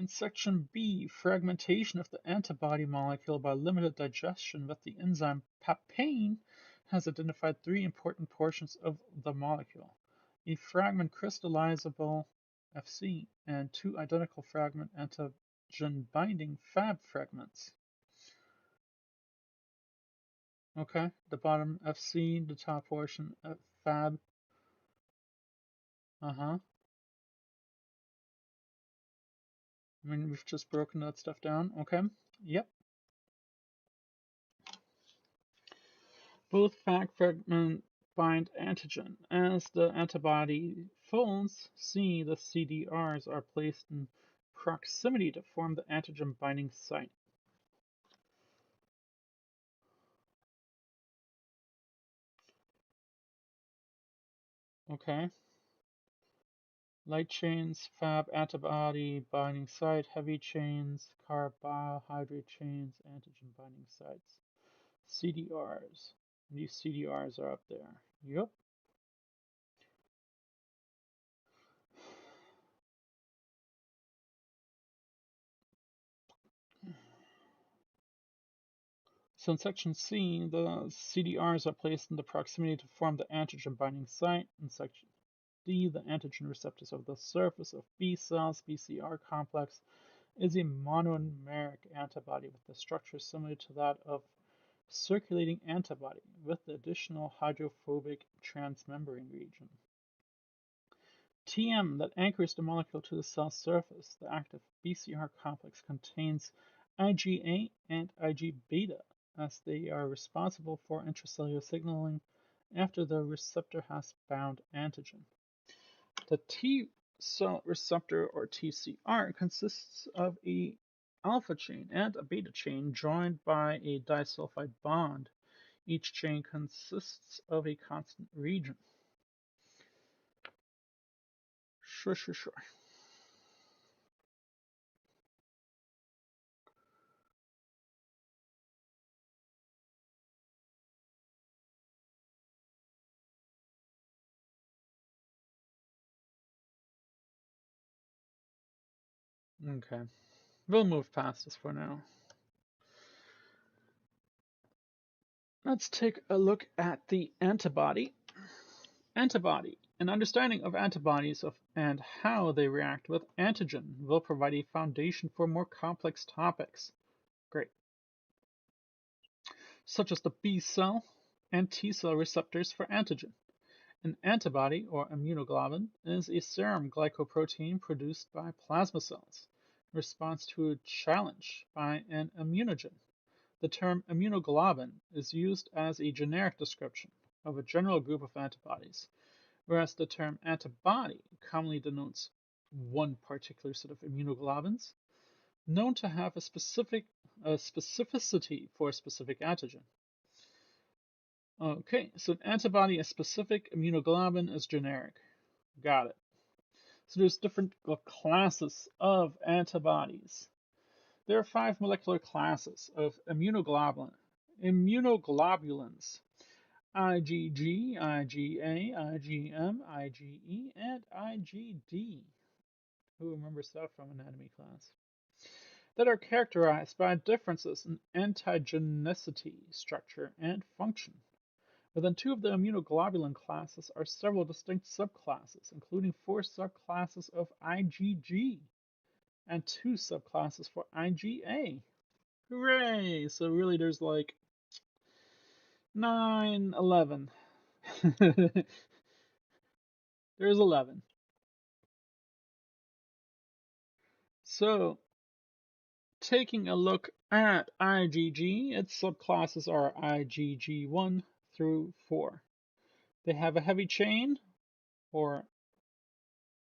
In section B, fragmentation of the antibody molecule by limited digestion with the enzyme papain has identified three important portions of the molecule: a fragment crystallizable Fc and two identical fragment antigen binding Fab fragments. Okay, the bottom Fc, the top portion Fab. I mean, we've just broken that stuff down. Okay, yep. Both Fab fragment bind antigen. As the antibody folds, the CDRs are placed in proximity to form the antigen binding site. Okay. Light chains, Fab antibody binding site, heavy chains, carbohydrate chains, antigen binding sites, CDRs. These CDRs are up there. Yep. So in section C, the CDRs are placed in the proximity to form the antigen binding site. In section D, the antigen receptors of the surface of B cells, BCR complex, is a monomeric antibody with a structure similar to that of circulating antibody with the additional hydrophobic transmembrane region. Tm that anchors the molecule to the cell surface. The active BCR complex contains IgA and Ig-beta, as they are responsible for intracellular signaling after the receptor has bound antigen. The T cell receptor, or TCR, consists of a alpha chain and a beta chain joined by a disulfide bond. Each chain consists of a constant region. Sure. Okay, we'll move past this for now. Let's take a look at the antibody. Antibody. An understanding of antibodies and how they react with antigen will provide a foundation for more complex topics. Great. Such as the B cell and T cell receptors for antigen. An antibody, or immunoglobulin, is a serum glycoprotein produced by plasma cells in response to a challenge by an immunogen. The term immunoglobulin is used as a generic description of a general group of antibodies, whereas the term antibody commonly denotes one particular set of immunoglobulins known to have a specificity for a specific antigen. Okay, so an antibody is specific, immunoglobulin is generic. Got it. So there's different classes of antibodies. There are 5 molecular classes of immunoglobulins: IgG, IgA, IgM, IgE, and IgD. Who remembers that from anatomy class? That are characterized by differences in antigenicity, structure, and function. Within 2 of the immunoglobulin classes are several distinct subclasses, including 4 subclasses of IgG and 2 subclasses for IgA. Hooray! So really there's like 9, 11. There's 11. So, taking a look at IgG, its subclasses are IgG1 through 4. They have a heavy chain, or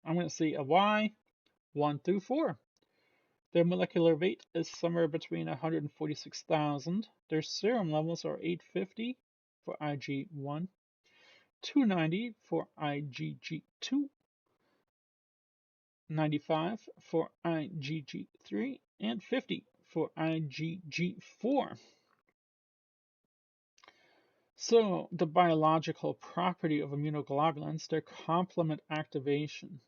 I'm going to say a Y, 1 through 4. Their molecular weight is somewhere between 146,000. Their serum levels are 850 for Ig1, 290 for IgG2, 95 for IgG3, and 50 for IgG4. So, the biological property of immunoglobulins, their complement activation.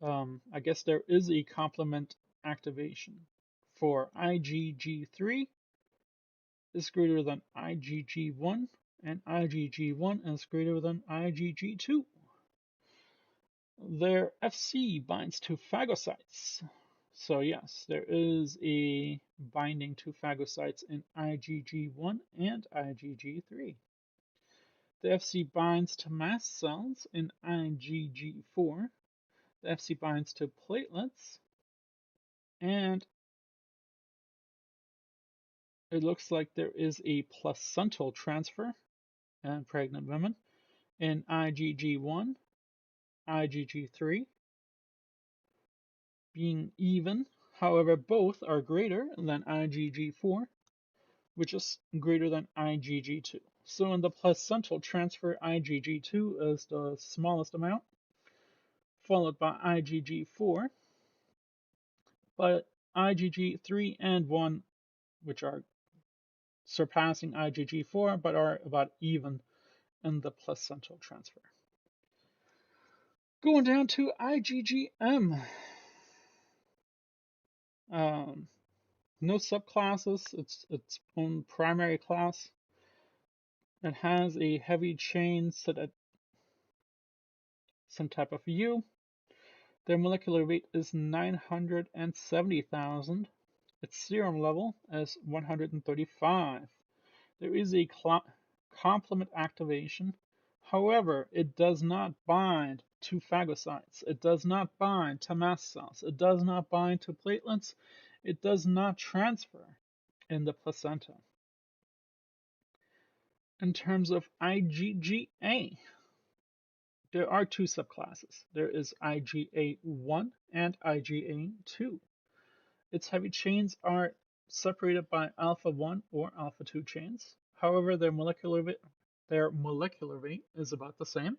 I guess there is a complement activation for IgG3 is greater than IgG1, and IgG1 is greater than IgG2. Their Fc binds to phagocytes. So yes, there is a binding to phagocytes in IgG1 and IgG3. The Fc binds to mast cells in IgG4. The Fc binds to platelets, and it looks like there is a placental transfer in pregnant women in IgG1, IgG3 being even. However, both are greater than IgG4, which is greater than IgG2. So in the placental transfer, IgG2 is the smallest amount, followed by IgG4, but IgG3 and 1, which are surpassing IgG4, but are about even in the placental transfer. Going down to IgGM. No subclasses, it's its own primary class. It has a heavy chain set at some type of U. Their molecular weight is 970,000. Its serum level is 135. There is a complement activation. However, it does not bind to phagocytes. It does not bind to mast cells. It does not bind to platelets. It does not transfer in the placenta. In terms of IgGA, there are two subclasses. There is IgA1 and IgA2. Its heavy chains are separated by alpha-1 or alpha-2 chains. However, their molecular weight is about the same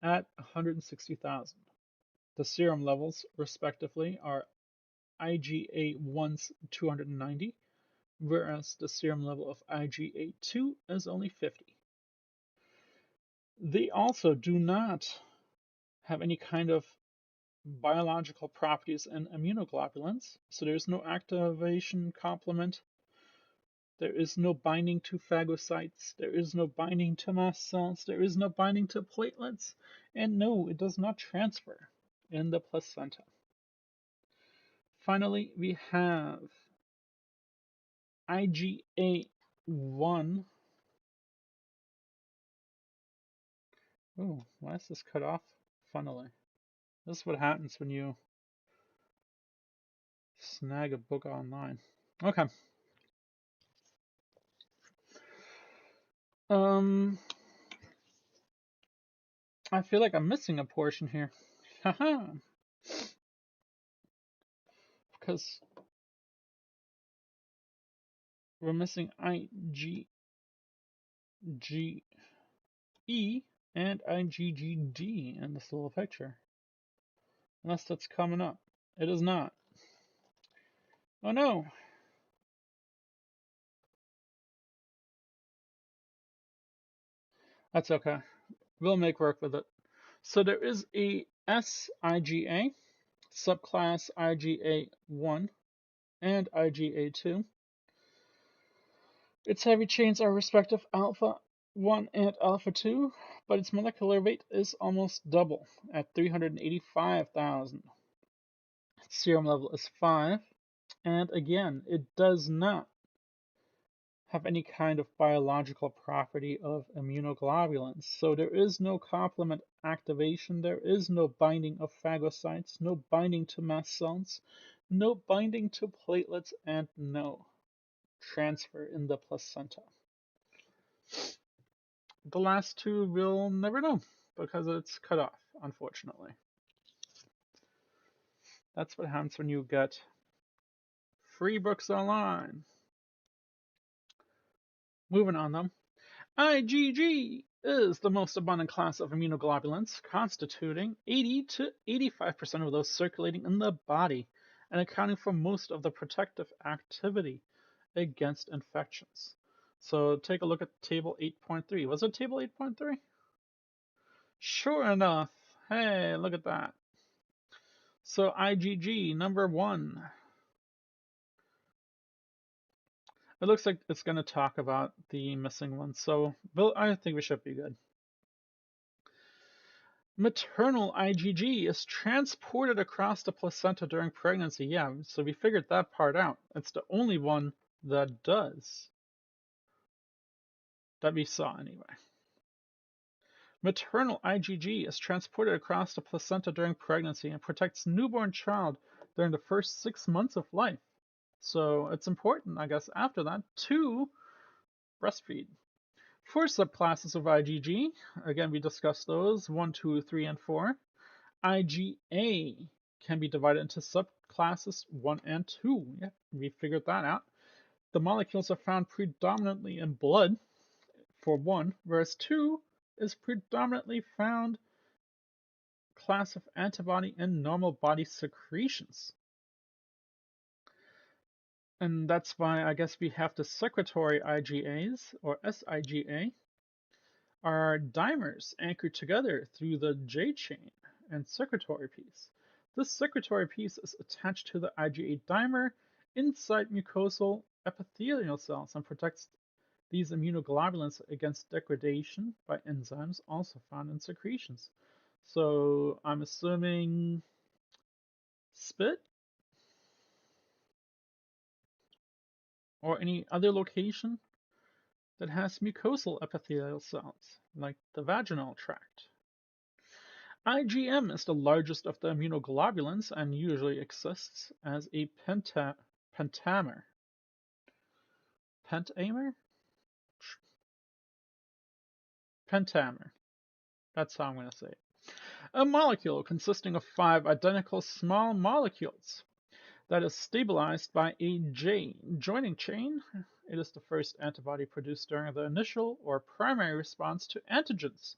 at 160,000. The serum levels, respectively, are IgA1's 290, whereas the serum level of IgA2 is only 50. They also do not have any kind of biological properties in immunoglobulins, so there's no activation complement, there is no binding to phagocytes, there is no binding to mast cells, there is no binding to platelets, and no, it does not transfer in the placenta. Finally, we have IgA1. Oh, why is this cut off? Funnily. This is what happens when you snag a book online. Okay. I feel like I'm missing a portion here. Haha. Because we're missing IgGE and IgGD in this little picture. Unless that's coming up. It is not. Oh no. That's okay. We'll make work with it. So there is a SIgA, subclass IgA1 and IgA2. Its heavy chains are respective alpha-1 and alpha-2, but its molecular weight is almost double at 385,000. Its serum level is 5, and again, it does not have any kind of biological property of immunoglobulins. So there is no complement activation, there is no binding of phagocytes, no binding to mast cells, no binding to platelets, and no transfer in the placenta. The last two we'll never know because it's cut off, unfortunately. That's what happens when you get free books online. Moving on though. IgG is the most abundant class of immunoglobulins, constituting 80 to 85% of those circulating in the body and accounting for most of the protective activity against infections. So take a look at table 8.3. Was it table 8.3? Sure enough. Hey, look at that. So IgG, number 1. It looks like it's going to talk about the missing one, so I think we should be good. Maternal IgG is transported across the placenta during pregnancy. Yeah, so we figured that part out. It's the only one that does. That we saw anyway. Maternal IgG is transported across the placenta during pregnancy and protects newborn child during the first 6 months of life. So it's important, I guess, after that to breastfeed. 4 subclasses of IgG. Again, we discussed those 1, 2, 3, and 4. IgA can be divided into subclasses 1 and 2. Yeah, we figured that out. The molecules are found predominantly in blood, for 1, whereas 2 is predominantly found class of antibody in normal body secretions. And that's why I guess we have the secretory IgAs, or SIgA, are dimers anchored together through the J chain and secretory piece. This secretory piece is attached to the IgA dimer inside mucosal epithelial cells and protects these immunoglobulins against degradation by enzymes also found in secretions. So I'm assuming spit or any other location that has mucosal epithelial cells, like the vaginal tract. IgM is the largest of the immunoglobulins and usually exists as a pentamer. Pentamer? Pentamer. That's how I'm going to say it. A molecule consisting of 5 identical small molecules that is stabilized by a J joining chain. It is the first antibody produced during the initial or primary response to antigens.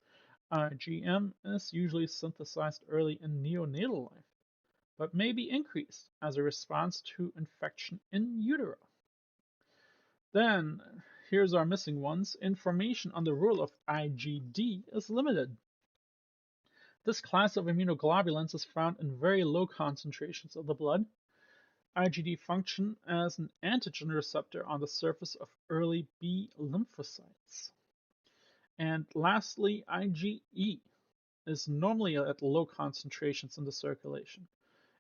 IgM is usually synthesized early in neonatal life, but may be increased as a response to infection in utero. Then, here's our missing ones. Information on the role of IgD is limited. This class of immunoglobulins is found in very low concentrations of the blood. IgD function as an antigen receptor on the surface of early B lymphocytes. And lastly, IgE is normally at low concentrations in the circulation.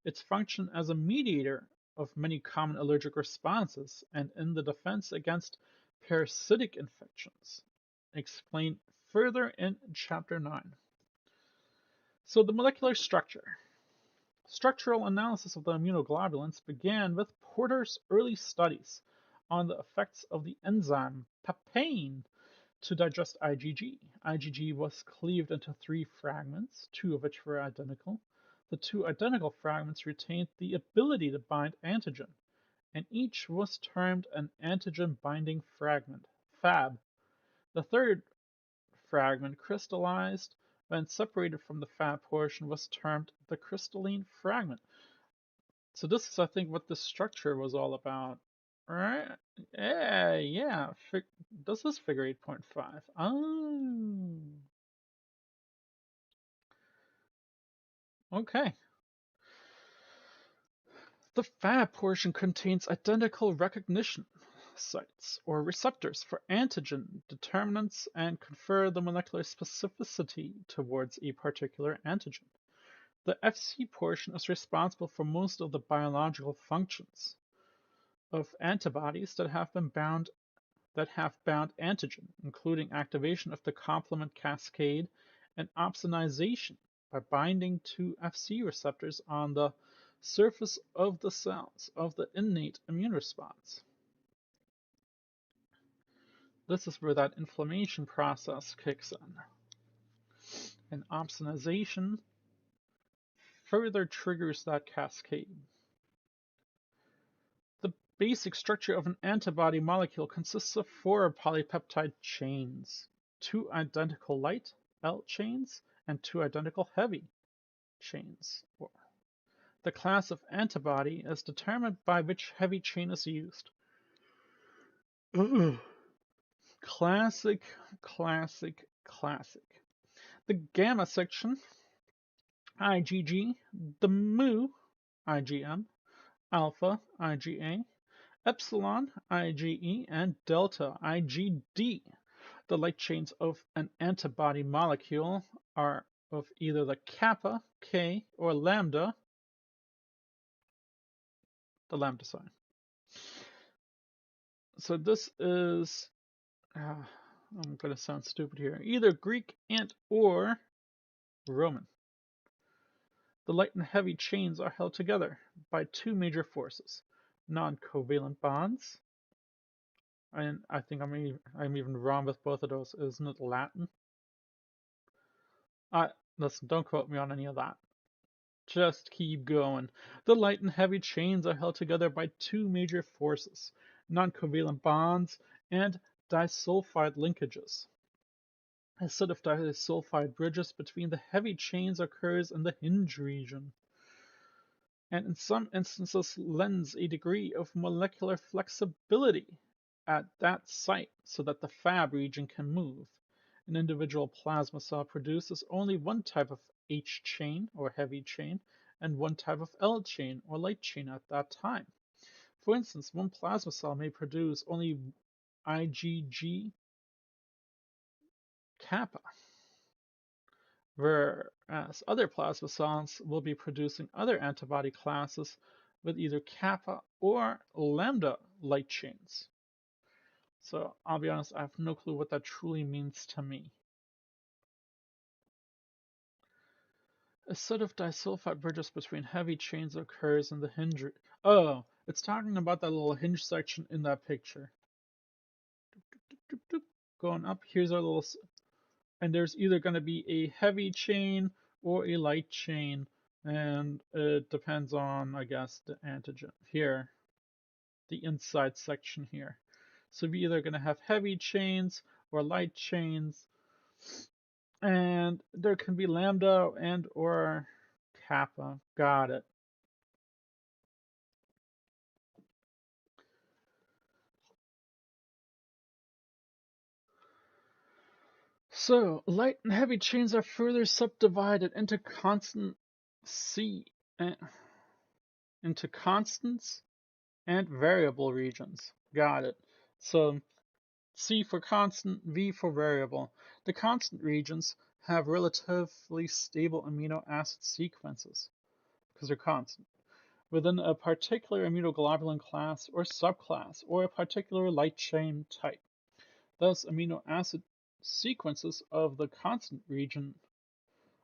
Its function as a mediator of many common allergic responses and in the defense against parasitic infections. Explained further in Chapter 9. So the molecular structure. Structural analysis of the immunoglobulins began with Porter's early studies on the effects of the enzyme papain to digest IgG. IgG was cleaved into 3 fragments, 2 of which were identical. The 2 identical fragments retained the ability to bind antigen, and each was termed an antigen binding fragment, Fab. The 3rd fragment crystallized when separated from the Fab portion was termed the crystalline fragment. So this is, I think, what the structure was all about, right? Yeah. This is figure 8.5. Oh. Okay. The Fab portion contains identical recognition sites or receptors for antigen determinants and confer the molecular specificity towards a particular antigen. The Fc portion is responsible for most of the biological functions of antibodies that have bound antigen, including activation of the complement cascade and opsonization by binding to Fc receptors on the surface of the cells of the innate immune response. This is where that inflammation process kicks in. And opsonization further triggers that cascade. The basic structure of an antibody molecule consists of 4 polypeptide chains, 2 identical light L chains, and 2 identical heavy chains. The class of antibody is determined by which heavy chain is used. Classic. The gamma section, IgG, the mu, IgM, alpha, IgA, epsilon, IgE, and delta, IgD. The light chains of an antibody molecule are of either the kappa, K, or lambda, the lambda sign. So this is, I'm going to sound stupid here, either Greek and or Roman. The light and heavy chains are held together by 2 major forces, non-covalent bonds, and I think I'm even wrong with both of those. Isn't it Latin? Listen, don't quote me on any of that. Just keep going. The light and heavy chains are held together by 2 major forces, non-covalent bonds and disulfide linkages. A set of disulfide bridges between the heavy chains occurs in the hinge region, and in some instances lends a degree of molecular flexibility at that site so that the Fab region can move. An individual plasma cell produces only one type of H chain or heavy chain and one type of L chain or light chain at that time. For instance, one plasma cell may produce only IgG kappa, whereas other plasma cells will be producing other antibody classes with either kappa or lambda light chains. So I'll be honest, I have no clue what that truly means to me. A set of disulfide bridges between heavy chains occurs in the hinge. Oh, it's talking about that little hinge section in that picture. Going up, here's our little, and there's either going to be a heavy chain or a light chain, and it depends on, I guess, the antigen here, the inside section here. So we're either going to have heavy chains or light chains, and there can be lambda and or kappa. Got it. So light and heavy chains are further subdivided into constants and variable regions. Got it. So C for constant, V for variable. The constant regions have relatively stable amino acid sequences because they're constant within a particular immunoglobulin class or subclass or a particular light chain type. Thus, amino acid sequences of the constant region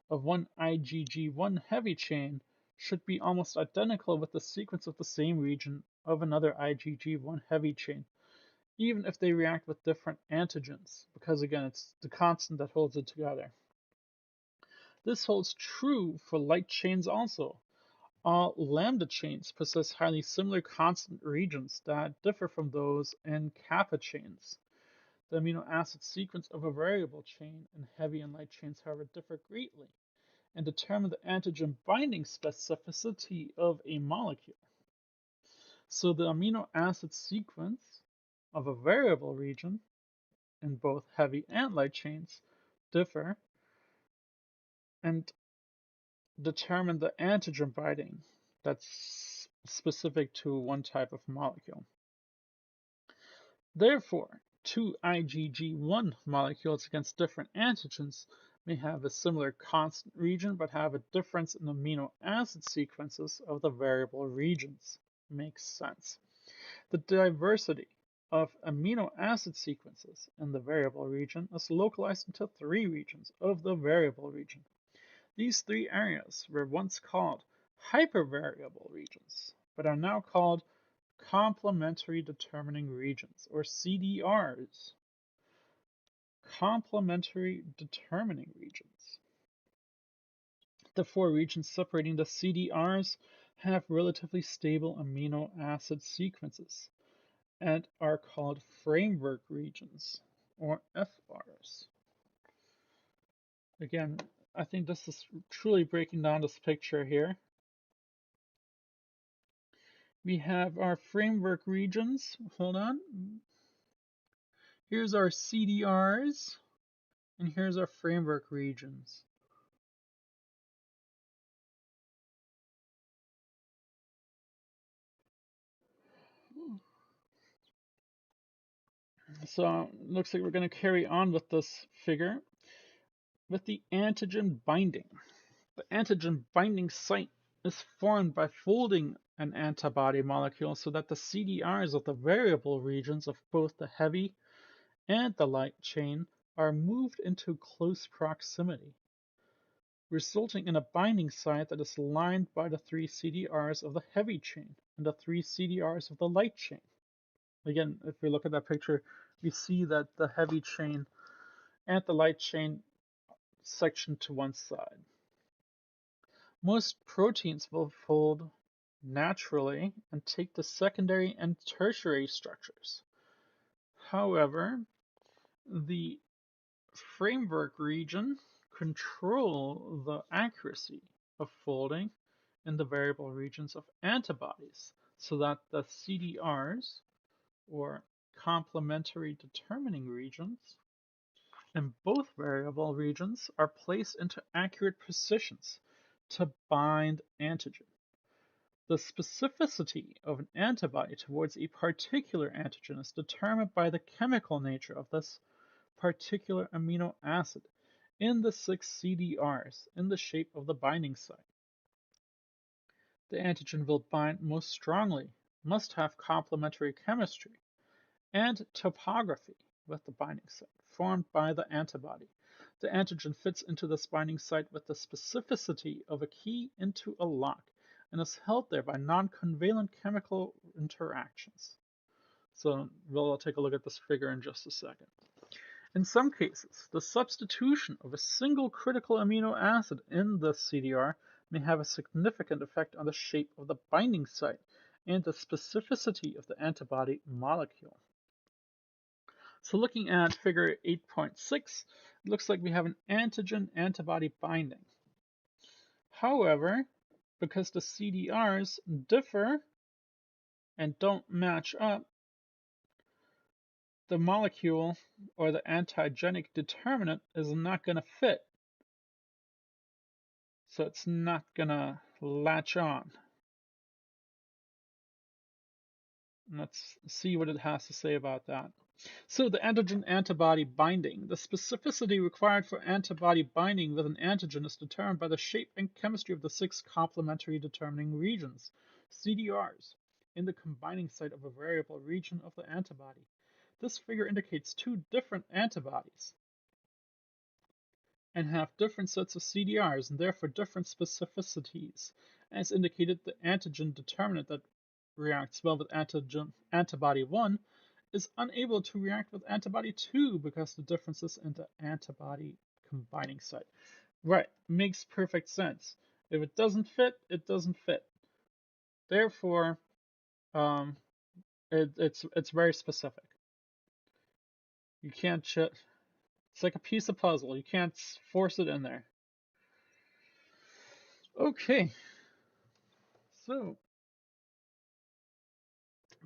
of one IgG1 heavy chain should be almost identical with the sequence of the same region of another IgG1 heavy chain, even if they react with different antigens, because again, it's the constant that holds it together. This holds true for light chains also. All lambda chains possess highly similar constant regions that differ from those in kappa chains. The amino acid sequence of a variable chain and heavy and light chains, however, differ greatly and determine the antigen binding specificity of a molecule. So the amino acid sequence of a variable region in both heavy and light chains differ and determine the antigen binding that's specific to one type of molecule. Therefore, two IgG1 molecules against different antigens may have a similar constant region but have a difference in amino acid sequences of the variable regions. Makes sense. The diversity of amino acid sequences in the variable region is localized into three regions of the variable region. These three areas were once called hypervariable regions, but are now called complementary determining regions, or CDRs. Complementary determining regions. The four regions separating the CDRs have relatively stable amino acid sequences and are called framework regions, or FRs. Again, I think this is truly breaking down this picture here. We have our framework regions. Hold on. Here's our CDRs, and here's our framework regions. So looks like we're going to carry on with this figure with the antigen binding. The antigen binding site is formed by folding an antibody molecule so that the CDRs of the variable regions of both the heavy and the light chain are moved into close proximity, resulting in a binding site that is lined by the three CDRs of the heavy chain and the three CDRs of the light chain. Again, if we look at that picture, we see that the heavy chain and the light chain section to one side. Most proteins will fold naturally and take the secondary and tertiary structures. However, the framework region control the accuracy of folding in the variable regions of antibodies so that the CDRs, or complementary determining regions, in both variable regions are placed into accurate positions to bind antigen. The specificity of an antibody towards a particular antigen is determined by the chemical nature of this particular amino acid in the 6 CDRs in the shape of the binding site. The antigen will bind most strongly, must have complementary chemistry and topography with the binding site formed by the antibody. The antigen fits into this binding site with the specificity of a key into a lock and is held there by non-covalent chemical interactions. So we'll take a look at this figure in just a second. In some cases, the substitution of a single critical amino acid in the CDR may have a significant effect on the shape of the binding site and the specificity of the antibody molecule. So looking at figure 8.6, it looks like we have an antigen-antibody binding. However, because the CDRs differ and don't match up, the molecule or the antigenic determinant is not going to fit. So it's not going to latch on. Let's see what it has to say about that. So the antigen-antibody binding. The specificity required for antibody binding with an antigen is determined by the shape and chemistry of the 6 complementary determining regions, CDRs, in the combining site of a variable region of the antibody. This figure indicates 2 different antibodies and have different sets of CDRs and therefore different specificities. As indicated, the antigen determinant that reacts well with antibody 1 is unable to react with antibody 2 because the differences in the antibody combining site. Right, makes perfect sense. If it doesn't fit, it doesn't fit. Therefore, it's very specific. You can't it's like a piece of puzzle. You can't force it in there. Okay, so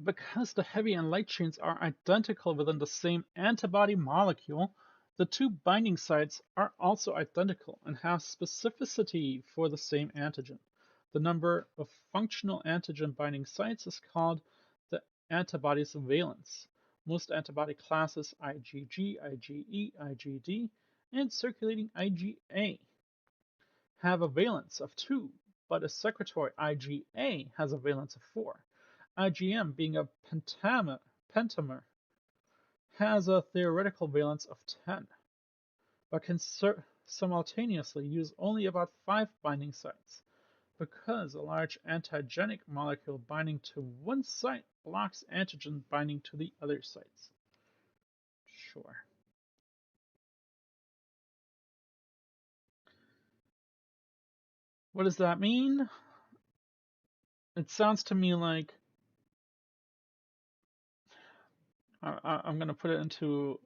because the heavy and light chains are identical within the same antibody molecule, the 2 binding sites are also identical and have specificity for the same antigen. The number of functional antigen binding sites is called the antibody's valence. Most antibody classes IgG, IgE, IgD, and circulating IgA have a valence of 2, but a secretory IgA has a valence of 4. IgM, being a pentamer, has a theoretical valence of 10, but can simultaneously use only about 5 binding sites, because a large antigenic molecule binding to one site blocks antigen binding to the other sites. Sure. What does that mean? It sounds to me like I'm going to put it into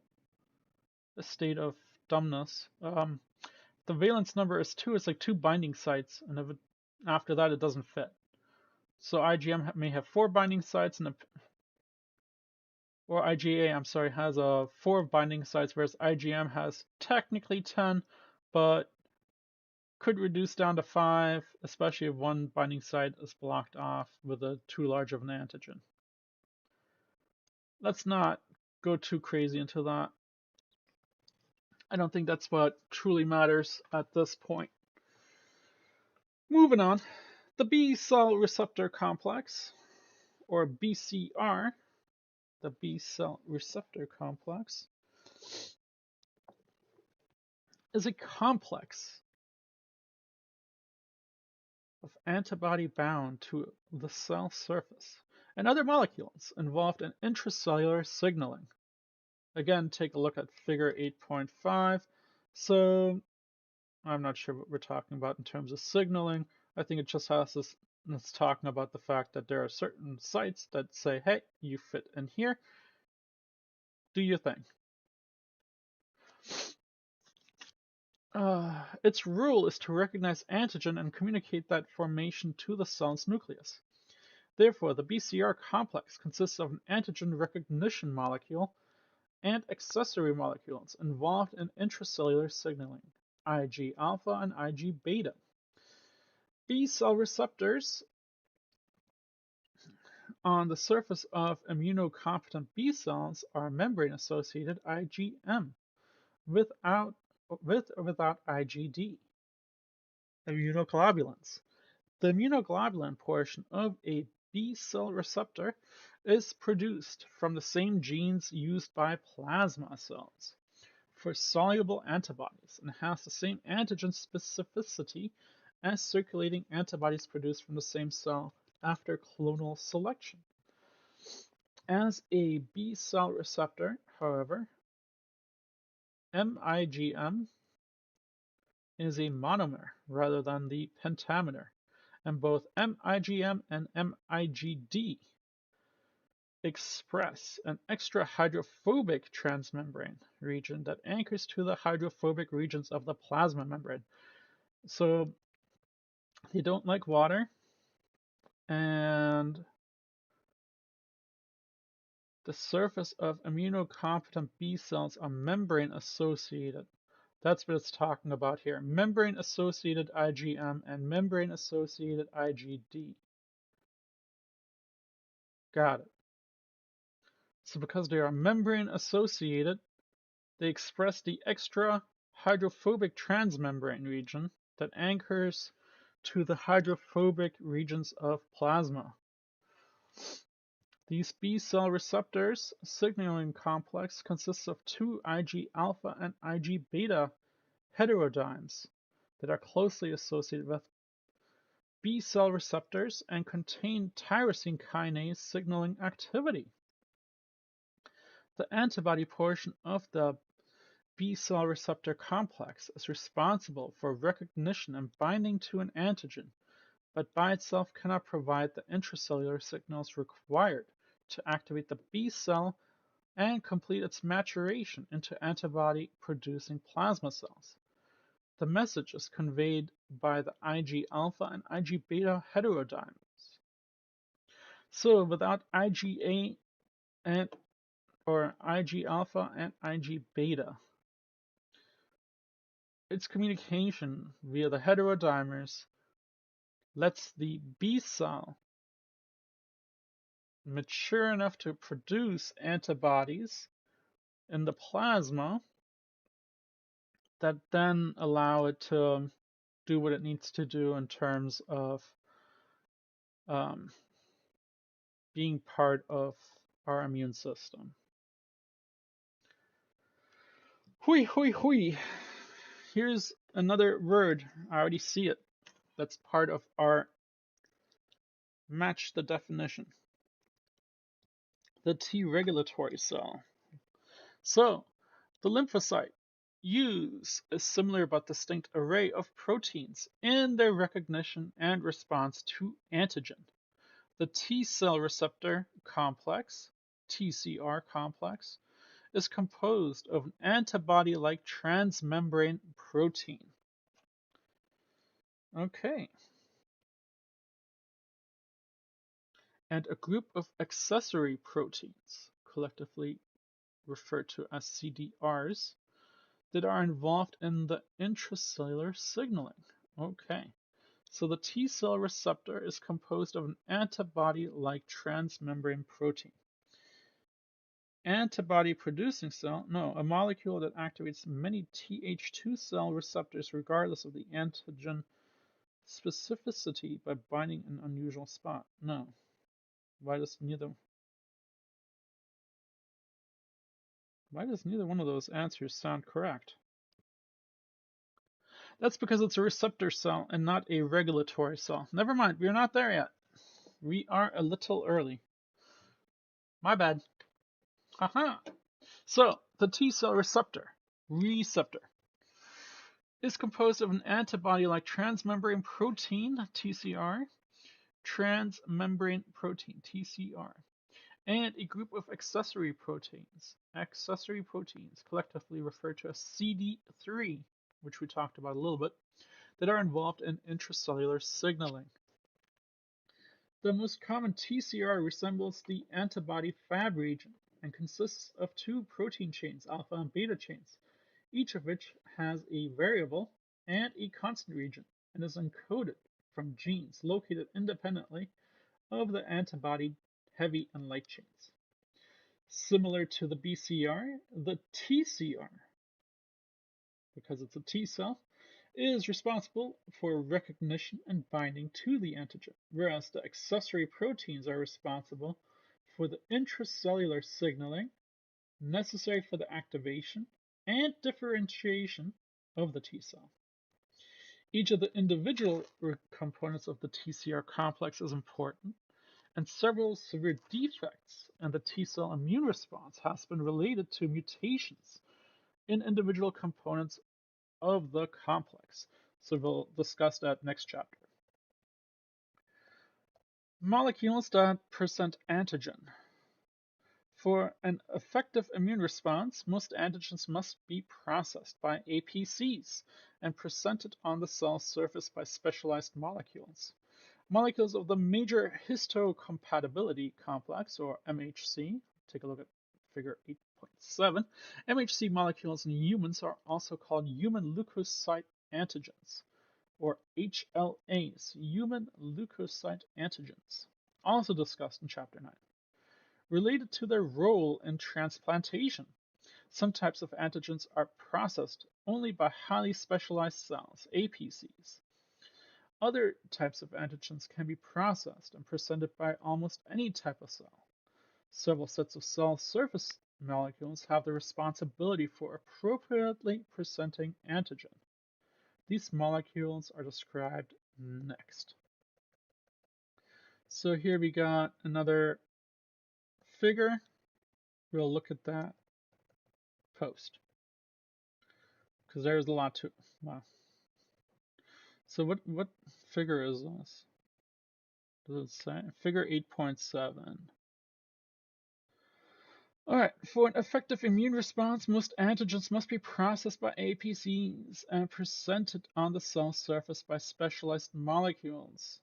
a state of dumbness. The valence number is 2. It's like 2 binding sites, and if after that it doesn't fit. So IgM may have 4 binding sites, or IgA, I'm sorry, has 4 binding sites, whereas IgM has technically 10, but could reduce down to 5, especially if one binding site is blocked off with a too large of an antigen. Let's not go too crazy into that. I don't think that's what truly matters at this point. Moving on, the B cell receptor complex, or BCR, the B cell receptor complex, is a complex of antibody bound to the cell surface and other molecules involved in intracellular signaling. Again, take a look at figure 8.5. So I'm not sure what we're talking about in terms of signaling. I think it just has this, it's talking about the fact that there are certain sites that say, hey, you fit in here, do your thing. Its role is to recognize antigen and communicate that formation to the cell's nucleus. Therefore, the BCR complex consists of an antigen recognition molecule and accessory molecules involved in intracellular signaling, Ig alpha and Ig beta. B cell receptors on the surface of immunocompetent B cells are membrane-associated IgM with or without IgD. Immunoglobulins. The immunoglobulin portion of a B cell receptor is produced from the same genes used by plasma cells for soluble antibodies and has the same antigen specificity as circulating antibodies produced from the same cell after clonal selection. As a B cell receptor, however, MIGM is a monomer rather than the pentamer, and both MIGM and MIGD express an extra hydrophobic transmembrane region that anchors to the hydrophobic regions of the plasma membrane. So they don't like water, and the surface of immunocompetent B cells are membrane associated. That's what it's talking about here. Membrane associated IgM and membrane associated IgD. Got it. So because they are membrane associated, they express the extra hydrophobic transmembrane region that anchors to the hydrophobic regions of plasma. These B cell receptors signaling complex consists of two Ig alpha and Ig beta heterodimes that are closely associated with B cell receptors and contain tyrosine kinase signaling activity. The antibody portion of the B cell receptor complex is responsible for recognition and binding to an antigen, but by itself cannot provide the intracellular signals required to activate the B cell and complete its maturation into antibody-producing plasma cells. The message is conveyed by the Ig alpha and Ig beta heterodimes. So without IgA and or Ig alpha and Ig beta, its communication via the heterodimers lets the B cell mature enough to produce antibodies in the plasma that then allow it to do what it needs to do in terms of being part of our immune system. Hui, hui, hui. Here's another word. I already see it. That's part of our match the definition. The T regulatory cell. So, the lymphocyte use a similar but distinct array of proteins in their recognition and response to antigen. The T cell receptor complex, TCR complex, is composed of an antibody-like transmembrane protein. Okay. And a group of accessory proteins, collectively referred to as CDRs, that are involved in the intracellular signaling. Okay. So the T cell receptor is composed of an antibody-like transmembrane protein. Antibody-producing cell, no, a molecule that activates many Th2 cell receptors regardless of the antigen specificity by binding an unusual spot. No. Why does neither one of those answers sound correct? That's because it's a receptor cell and not a regulatory cell. Never mind, we're not there yet. We are a little early. My bad. Haha. So, the T cell receptor is composed of an antibody-like transmembrane protein, TCR, transmembrane protein, TCR, and a group of accessory proteins, collectively referred to as CD3, which we talked about a little bit, that are involved in intracellular signaling. The most common TCR resembles the antibody Fab region and consists of two protein chains, alpha and beta chains, each of which has a variable and a constant region and is encoded from genes located independently of the antibody heavy and light chains. Similar to the BCR, the TCR, because it's a T cell, is responsible for recognition and binding to the antigen, whereas the accessory proteins are responsible for the intracellular signaling necessary for the activation and differentiation of the T cell. Each of the individual components of the TCR complex is important, and several severe defects in the T cell immune response has been related to mutations in individual components of the complex. So we'll discuss that next chapter. Molecules that present antigen. For an effective immune response, most antigens must be processed by APCs and presented on the cell surface by specialized molecules. Molecules of the major histocompatibility complex, or MHC, take a look at figure 8.7. MHC molecules in humans are also called human leukocyte antigens, or HLAs, human leukocyte antigens, also discussed in Chapter 9. Related to their role in transplantation, some types of antigens are processed only by highly specialized cells, APCs. Other types of antigens can be processed and presented by almost any type of cell. Several sets of cell surface molecules have the responsibility for appropriately presenting antigen. These molecules are described next. So here we got another figure. We'll look at that post, because there's a lot to. Wow. So what figure is this? Does it say? Figure 8.7. Alright, for an effective immune response, most antigens must be processed by APCs and presented on the cell surface by specialized molecules.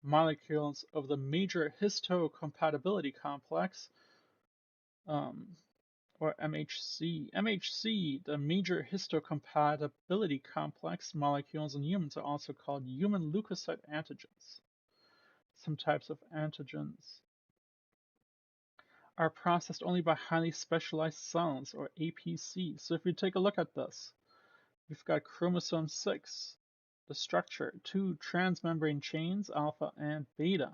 Molecules of the major histocompatibility complex, or MHC. MHC, the major histocompatibility complex molecules in humans, are also called human leukocyte antigens. Some types of antigens are processed only by highly specialized cells, or APCs. So if we take a look at this, we've got chromosome 6, the structure, two transmembrane chains, alpha and beta.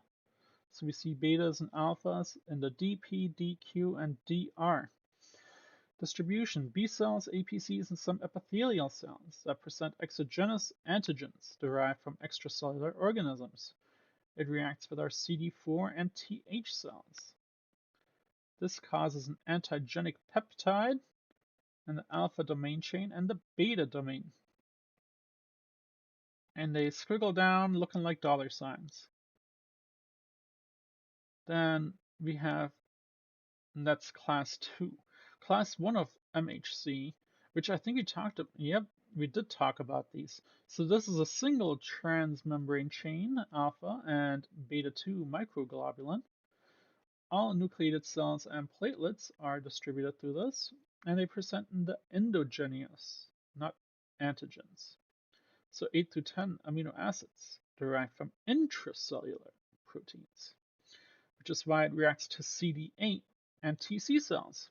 So we see betas and alphas in the DP, DQ, and DR. Distribution, B cells, APCs, and some epithelial cells that present exogenous antigens derived from extracellular organisms. It reacts with our CD4 and TH cells. This causes an antigenic peptide in the alpha domain chain and the beta domain. And they squiggle down looking like dollar signs. Then we have, and that's class 2. Class 1 of MHC, which I think we talked about, yep, we did talk about these. So this is a single transmembrane chain, alpha and beta 2 microglobulin. All nucleated cells and platelets are distributed through this, and they present in the endogenous, not antigens. So 8 to 10 amino acids derived from intracellular proteins, which is why it reacts to CD8 and TC cells.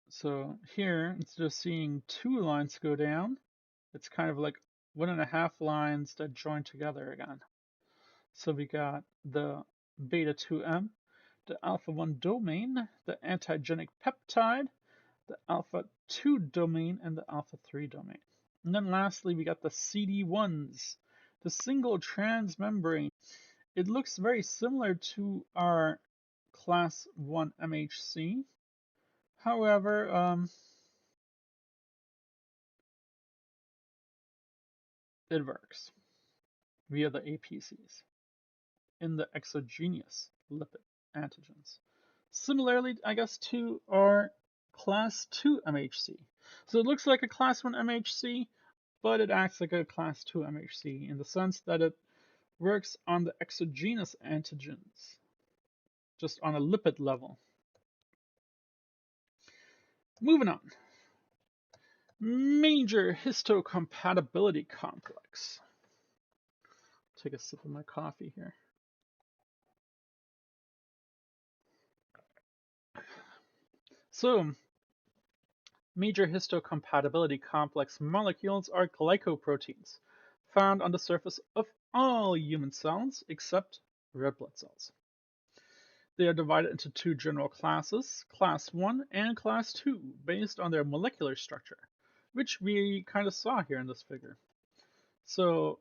So here, instead of seeing 2 lines go down, it's kind of like 1.5 lines that join together again. So we got the beta 2M, the alpha 1 domain, the antigenic peptide, the alpha 2 domain, and the alpha 3 domain. And then lastly, we got the CD1s, the single transmembrane. It looks very similar to our class 1 MHC. However, it works via the APCs in the exogenous lipid antigens. Similarly, I guess, to our class 2 MHC. So it looks like a class 1 MHC, but it acts like a class 2 MHC in the sense that it works on the exogenous antigens, just on a lipid level. Moving on. Major histocompatibility complex. Take a sip of my coffee here. So, major histocompatibility complex molecules are glycoproteins found on the surface of all human cells except red blood cells. They are divided into two general classes, class 1 and class 2, based on their molecular structure, which we kind of saw here in this figure. So,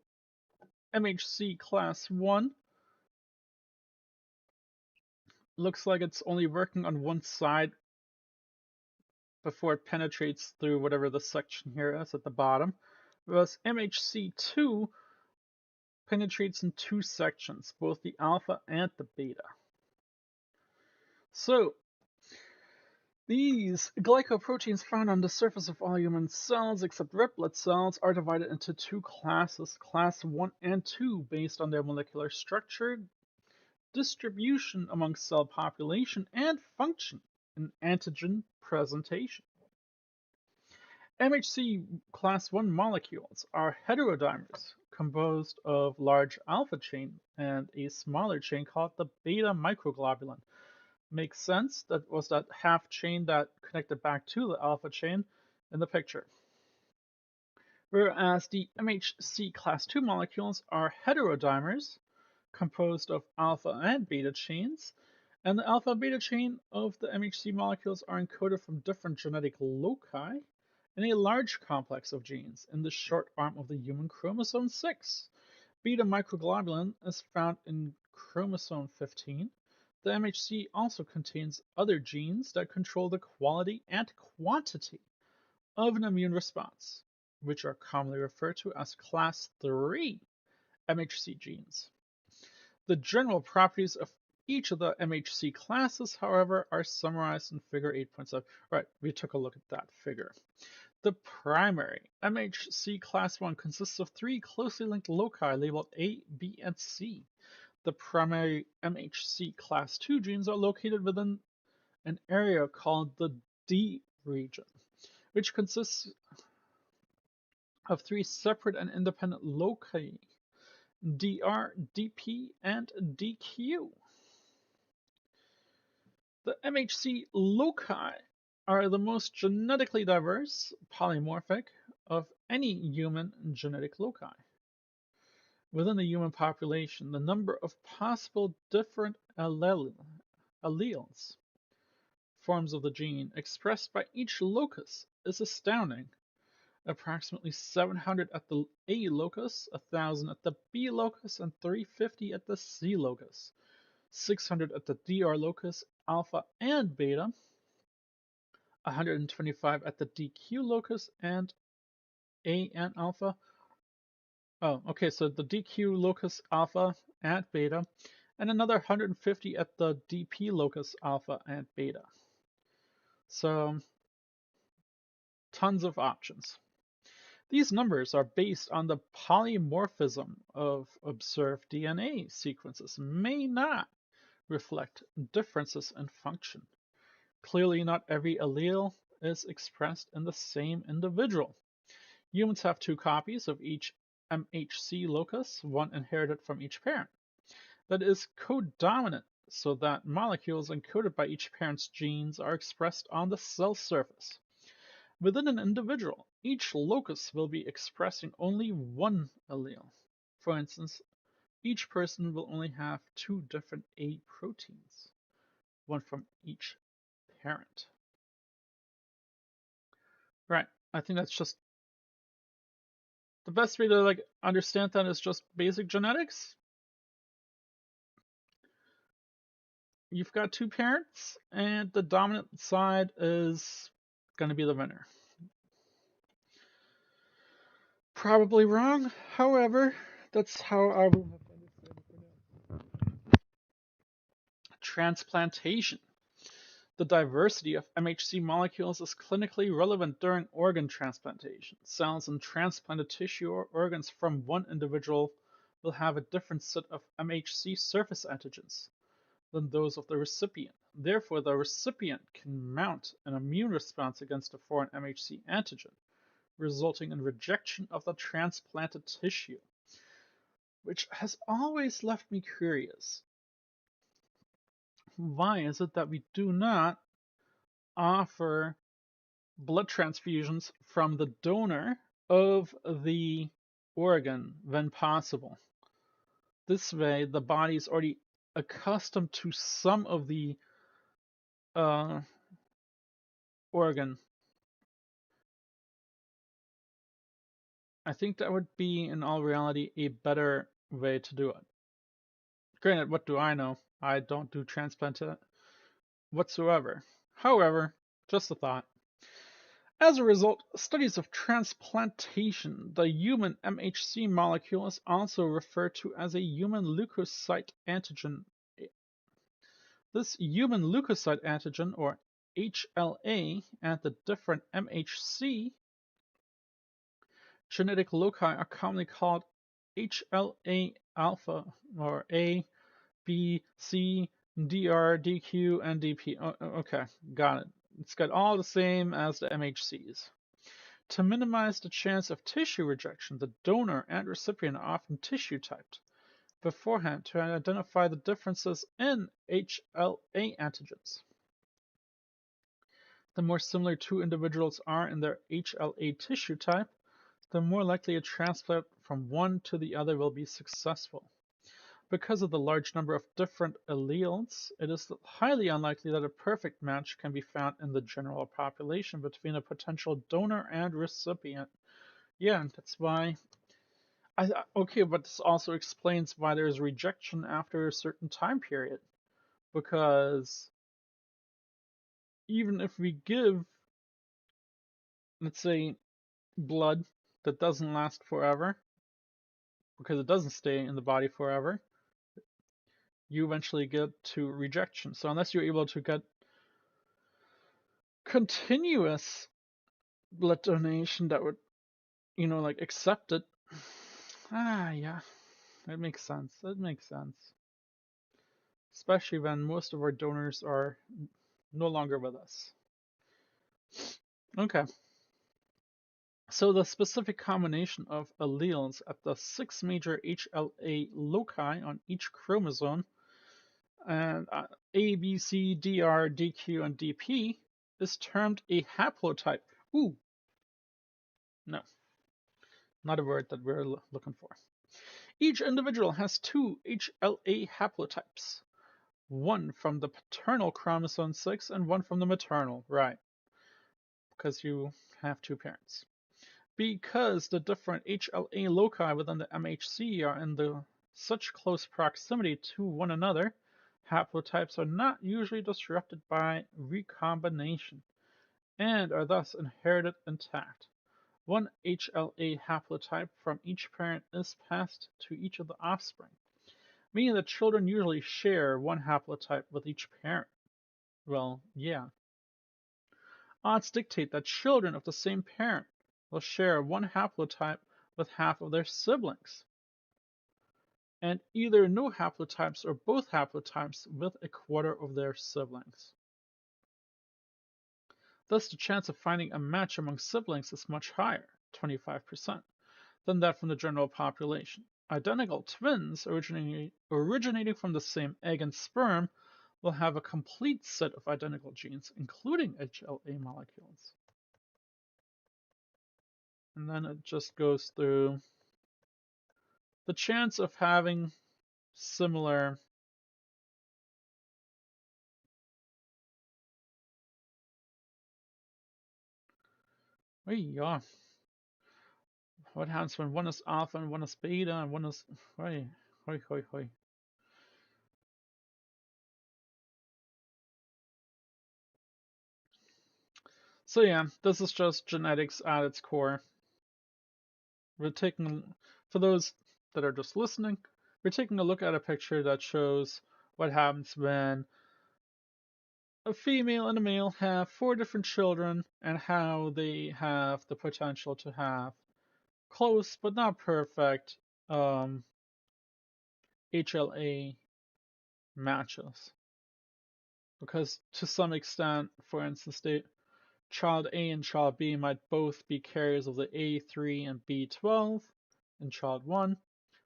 MHC class 1 looks like it's only working on one side before it penetrates through whatever the section here is at the bottom, whereas MHC2 penetrates in two sections, both the alpha and the beta. So, these glycoproteins found on the surface of all human cells except red blood cells are divided into two classes, class 1 and 2, based on their molecular structure, distribution among cell population, and function in antigen presentation. MHC class 1 molecules are heterodimers composed of large alpha chain and a smaller chain called the beta microglobulin. Makes sense. That was that half chain that connected back to the alpha chain in the picture. Whereas the MHC class 2 molecules are heterodimers composed of alpha and beta chains, and the alpha and beta chain of the MHC molecules are encoded from different genetic loci in a large complex of genes in the short arm of the human chromosome 6. Beta microglobulin is found in chromosome 15. The MHC also contains other genes that control the quality and quantity of an immune response, which are commonly referred to as class 3 MHC genes. The general properties of each of the MHC classes, however, are summarized in figure 8.7. Right, we took a look at that figure. The primary MHC class 1 consists of three closely linked loci labeled A, B, and C. The primary MHC class 2 genes are located within an area called the D region, which consists of three separate and independent loci, DR, DP, and DQ. The MHC loci are the most genetically diverse, polymorphic, of any human genetic loci. Within the human population, the number of possible different alleles, forms of the gene, expressed by each locus is astounding. Approximately 700 at the A locus, 1,000 at the B locus, and 350 at the C locus. 600 at the DR locus, alpha and beta, 125 at the DQ locus, and A and alpha. Oh, okay, so the DQ locus alpha and beta, and another 150 at the DP locus alpha and beta. So, tons of options. These numbers are based on the polymorphism of observed DNA sequences, may not reflect differences in function. Clearly, not every allele is expressed in the same individual. Humans have two copies of each MHC locus, one inherited from each parent. That is codominant, so that molecules encoded by each parent's genes are expressed on the cell surface. Within an individual, each locus will be expressing only one allele. For instance, each person will only have two different A proteins, one from each parent. Right, I think that's just the best way to understand that is just basic genetics. You've got two parents, and the dominant side is going to be the winner. Probably wrong, however, that's how I will have to understand it for now. Transplantation. The diversity of MHC molecules is clinically relevant during organ transplantation. Cells in transplanted tissue or organs from one individual will have a different set of MHC surface antigens than those of the recipient. Therefore, the recipient can mount an immune response against a foreign MHC antigen, resulting in rejection of the transplanted tissue, which has always left me curious. Why is it that we do not offer blood transfusions from the donor of the organ when possible? This way, the body is already accustomed to some of the organ. I think that would be, in all reality, a better way to do it. Granted, what do I know? I don't do transplant whatsoever. However, just a thought. As a result, studies of transplantation, the human MHC molecule is also referred to as a human leukocyte antigen. This human leukocyte antigen, or HLA, and the different MHC genetic loci are commonly called HLA alpha, or A, B, C, DR, DQ, and DP. Okay, got it. It's got all the same as the MHCs. To minimize the chance of tissue rejection, the donor and recipient are often tissue typed beforehand to identify the differences in HLA antigens. The more similar two individuals are in their HLA tissue type, the more likely a transplant from one to the other will be successful. Because of the large number of different alleles, it is highly unlikely that a perfect match can be found in the general population between a potential donor and recipient. Yeah, that's why. Okay, but this also explains why there is rejection after a certain time period. Because even if we give, let's say, blood that doesn't last forever, because it doesn't stay in the body forever, you eventually get to rejection. So unless you're able to get continuous blood donation that would, like accept it, yeah, it makes sense. It makes sense. Especially when most of our donors are no longer with us. Okay. So the specific combination of alleles at the 6 major HLA loci on each chromosome, and A, B, C, DR, DQ, and DP, is termed a haplotype. Ooh. No. Not a word that we're looking for. Each individual has 2 HLA haplotypes. One from the paternal chromosome 6 and one from the maternal, right? Because you have 2 parents. Because the different HLA loci within the MHC are in such close proximity to one another, haplotypes are not usually disrupted by recombination and are thus inherited intact. One HLA haplotype from each parent is passed to each of the offspring, meaning that children usually share one haplotype with each parent. Well, yeah. Odds dictate that children of the same parent will share one haplotype with half of their siblings, and either no haplotypes or both haplotypes with a quarter of their siblings. Thus, the chance of finding a match among siblings is much higher, 25%, than that from the general population. Identical twins originating from the same egg and sperm will have a complete set of identical genes, including HLA molecules. And then it just goes through the chance of having similar yeah. What happens when one is alpha and one is beta and one is hoi. So yeah, this is just genetics at its core. We're taking, for those that are just listening, we're taking a look at a picture that shows what happens when a female and a male have 4 different children and how they have the potential to have close but not perfect HLA matches. Because to some extent, for instance, child A and child B might both be carriers of the A3 and B12 in child 1,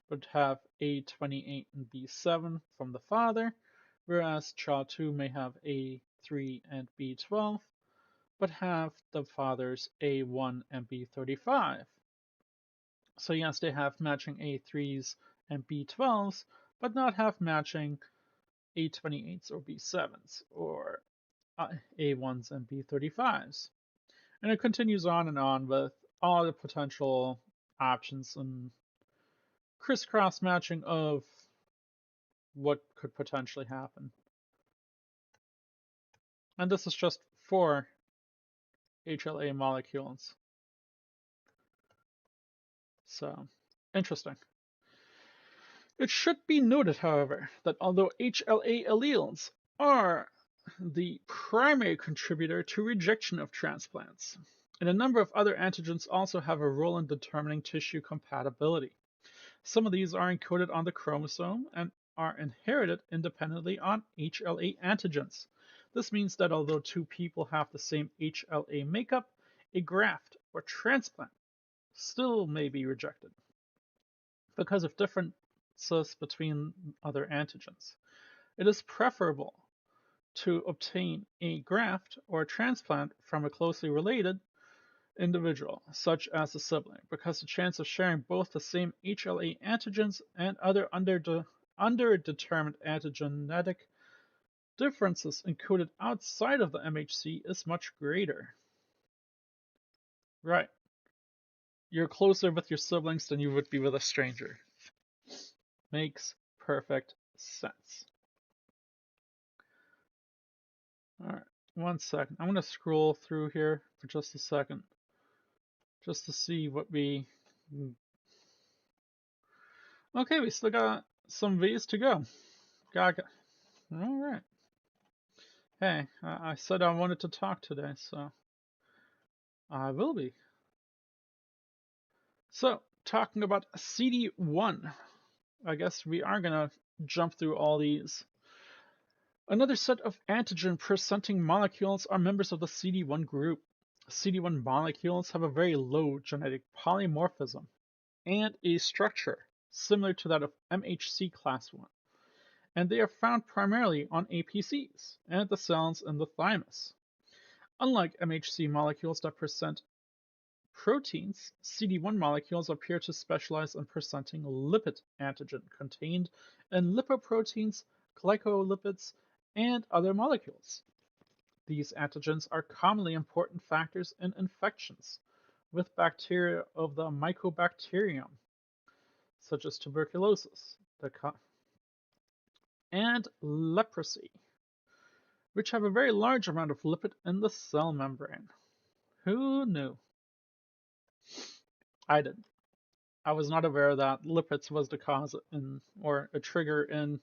but have A28 and B7 from the father, whereas child 2 may have A3 and B12, but have the father's A1 and B35. So yes, they have matching A3s and B12s, but not have matching A28s or B7s, or A1s and B35s. And it continues on and on with all the potential options and crisscross matching of what could potentially happen. And this is just 4 HLA molecules. So, interesting. It should be noted, however, that although HLA alleles are the primary contributor to rejection of transplants, and a number of other antigens also have a role in determining tissue compatibility. Some of these are encoded on the chromosome and are inherited independently on HLA antigens. This means that although 2 people have the same HLA makeup, a graft or transplant still may be rejected because of differences between other antigens. It is preferable to obtain a graft or transplant from a closely related individual, such as a sibling, because the chance of sharing both the same HLA antigens and other underdetermined antigenetic differences encoded outside of the MHC is much greater. Right. You're closer with your siblings than you would be with a stranger. Makes perfect sense. Alright, 1 second. I'm going to scroll through here for just a second, just to see what we... Okay, we still got some V's to go. Alright. Hey, I said I wanted to talk today, so I will be. So, talking about CD1, I guess we are going to jump through all these. Another set of antigen-presenting molecules are members of the CD1 group. CD1 molecules have a very low genetic polymorphism and a structure similar to that of MHC class 1, and they are found primarily on APCs and the cells in the thymus. Unlike MHC molecules that present proteins, CD1 molecules appear to specialize in presenting lipid antigen contained in lipoproteins, glycolipids, and other molecules. These antigens are commonly important factors in infections with bacteria of the Mycobacterium, such as tuberculosis and leprosy, which have a very large amount of lipid in the cell membrane. Who knew? I didn't. I was not aware that lipids was the cause or a trigger in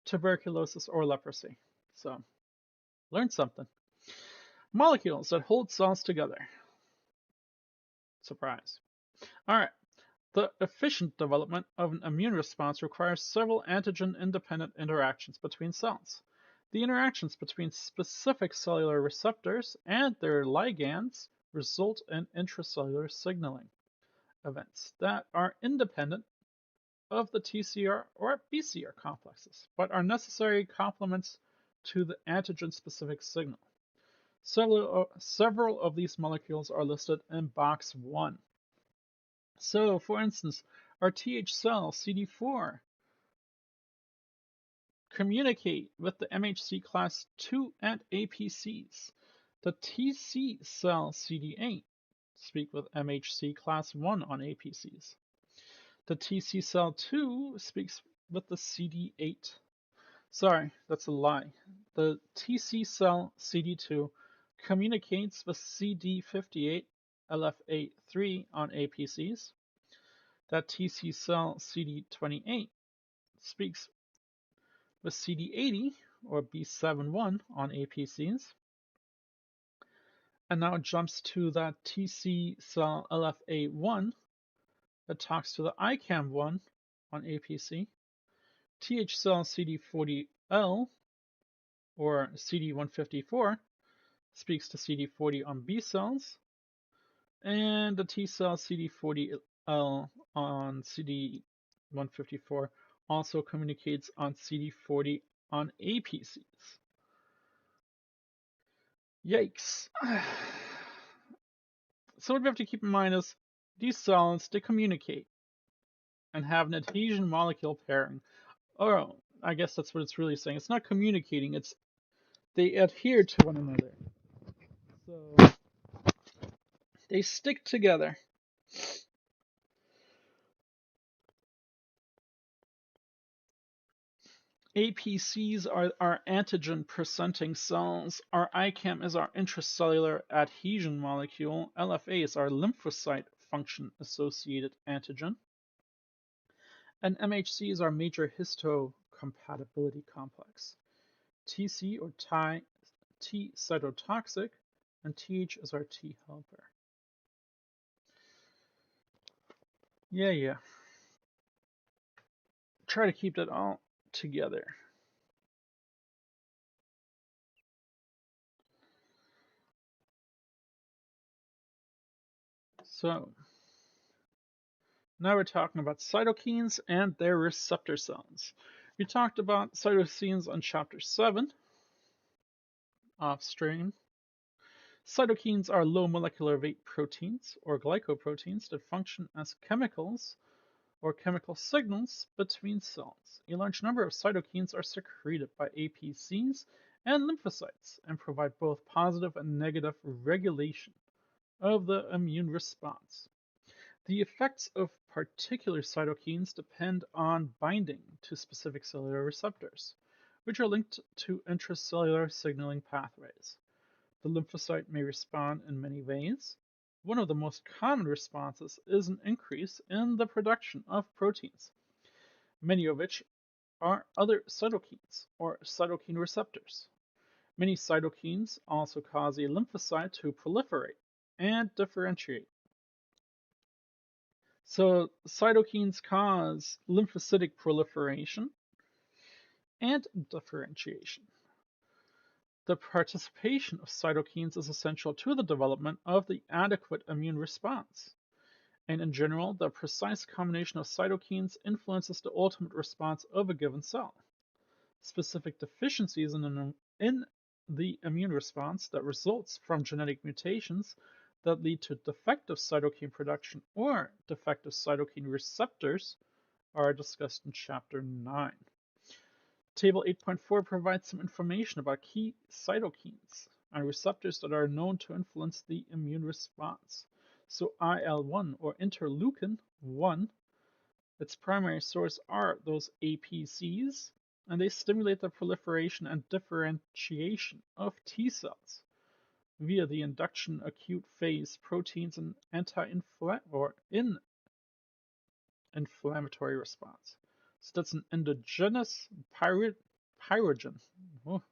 tuberculosis or leprosy. So, learned something. Molecules that hold cells together. Surprise. Alright. The efficient development of an immune response requires several antigen-independent interactions between cells. The interactions between specific cellular receptors and their ligands result in intracellular signaling events that are independent of the TCR or BCR complexes, but are necessary complements to the antigen-specific signal. Several of these molecules are listed in box 1. So, for instance, our Th cell CD4 communicate with the MHC class 2 and APCs. The Tc cell CD8 speak with MHC class 1 on APCs. The Tc cell 2 speaks with the CD8. Sorry, that's a lie. The Tc cell CD2 communicates with CD58 LFA3 on APCs. That Tc cell CD28 speaks with CD80 or B7-1 on APCs, and now it jumps to that TC cell LFA1 that talks to the ICAM1 on APC, TH cell CD40L or CD154 speaks to CD40 on B cells, and the T cell CD40L on CD154 also communicates on CD40 on APCs. Yikes. So what we have to keep in mind is these cells, they communicate and have an adhesion molecule pairing. Or I guess that's what it's really saying. It's not communicating, it's they adhere to one another. So they stick together. APCs are our antigen-presenting cells. Our ICAM is our intracellular adhesion molecule. LFA is our lymphocyte function-associated antigen. And MHC is our major histocompatibility complex. TC or T cytotoxic, and TH is our T helper. Yeah. Try to keep that all together. So, now we're talking about cytokines and their receptor cells. We talked about cytokines on chapter 7, off-stream. Cytokines are low molecular weight proteins or glycoproteins that function as chemicals or chemical signals between cells. A large number of cytokines are secreted by APCs and lymphocytes and provide both positive and negative regulation of the immune response. The effects of particular cytokines depend on binding to specific cellular receptors, which are linked to intracellular signaling pathways. The lymphocyte may respond in many ways. One of the most common responses is an increase in the production of proteins, many of which are other cytokines or cytokine receptors. Many cytokines also cause a lymphocyte to proliferate and differentiate. So cytokines cause lymphocytic proliferation and differentiation. The participation of cytokines is essential to the development of the adequate immune response. And in general, the precise combination of cytokines influences the ultimate response of a given cell. Specific deficiencies in the immune response that results from genetic mutations that lead to defective cytokine production or defective cytokine receptors are discussed in Chapter 9. Table 8.4 provides some information about key cytokines and receptors that are known to influence the immune response. So IL-1 or interleukin-1, its primary source are those APCs, and they stimulate the proliferation and differentiation of T cells via the induction acute-phase proteins and inflammatory response. So that's an endogenous pyrogen. Oh,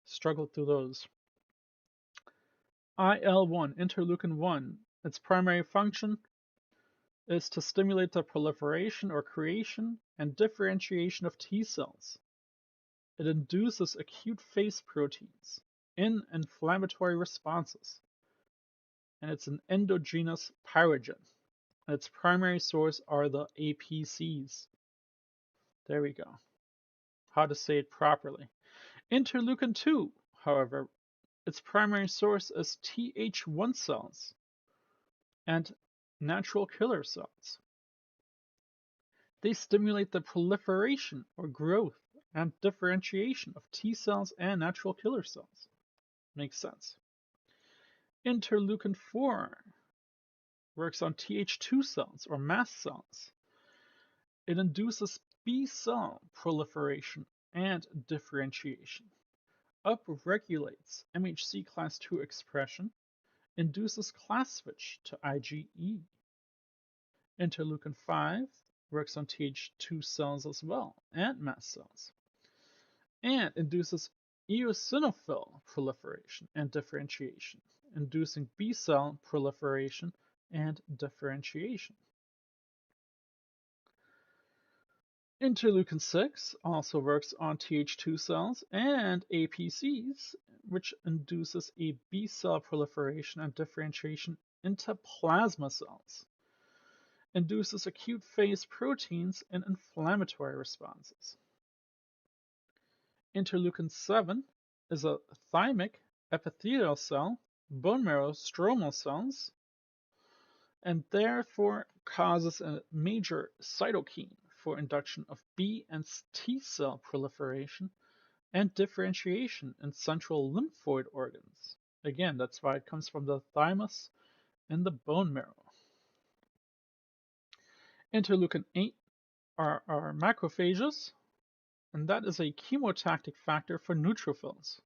struggled through those. IL-1, interleukin-1, its primary function is to stimulate the proliferation or creation and differentiation of T cells. It induces acute phase proteins in inflammatory responses, and it's an endogenous pyrogen. Its primary source are the APCs. There we go. How to say it properly. Interleukin-2, however, its primary source is Th1 cells and natural killer cells. They stimulate the proliferation or growth and differentiation of T cells and natural killer cells. Makes sense. Interleukin-4 works on Th2 cells or mast cells. It induces B cell proliferation and differentiation, upregulates MHC class II expression, induces class switch to IgE. Interleukin-5 works on Th2 cells as well and mast cells. and induces eosinophil proliferation and differentiation, inducing B cell proliferation and differentiation. Interleukin-6 also works on Th2 cells and APCs, which induces a B cell proliferation and differentiation into plasma cells, induces acute phase proteins and inflammatory responses. Interleukin-7 is a thymic epithelial cell, bone marrow stromal cells, and therefore causes a major cytokine for induction of B and T cell proliferation and differentiation in central lymphoid organs. Again, that's why it comes from the thymus and the bone marrow. Interleukin-8 are our macrophages, and that is a chemotactic factor for neutrophils.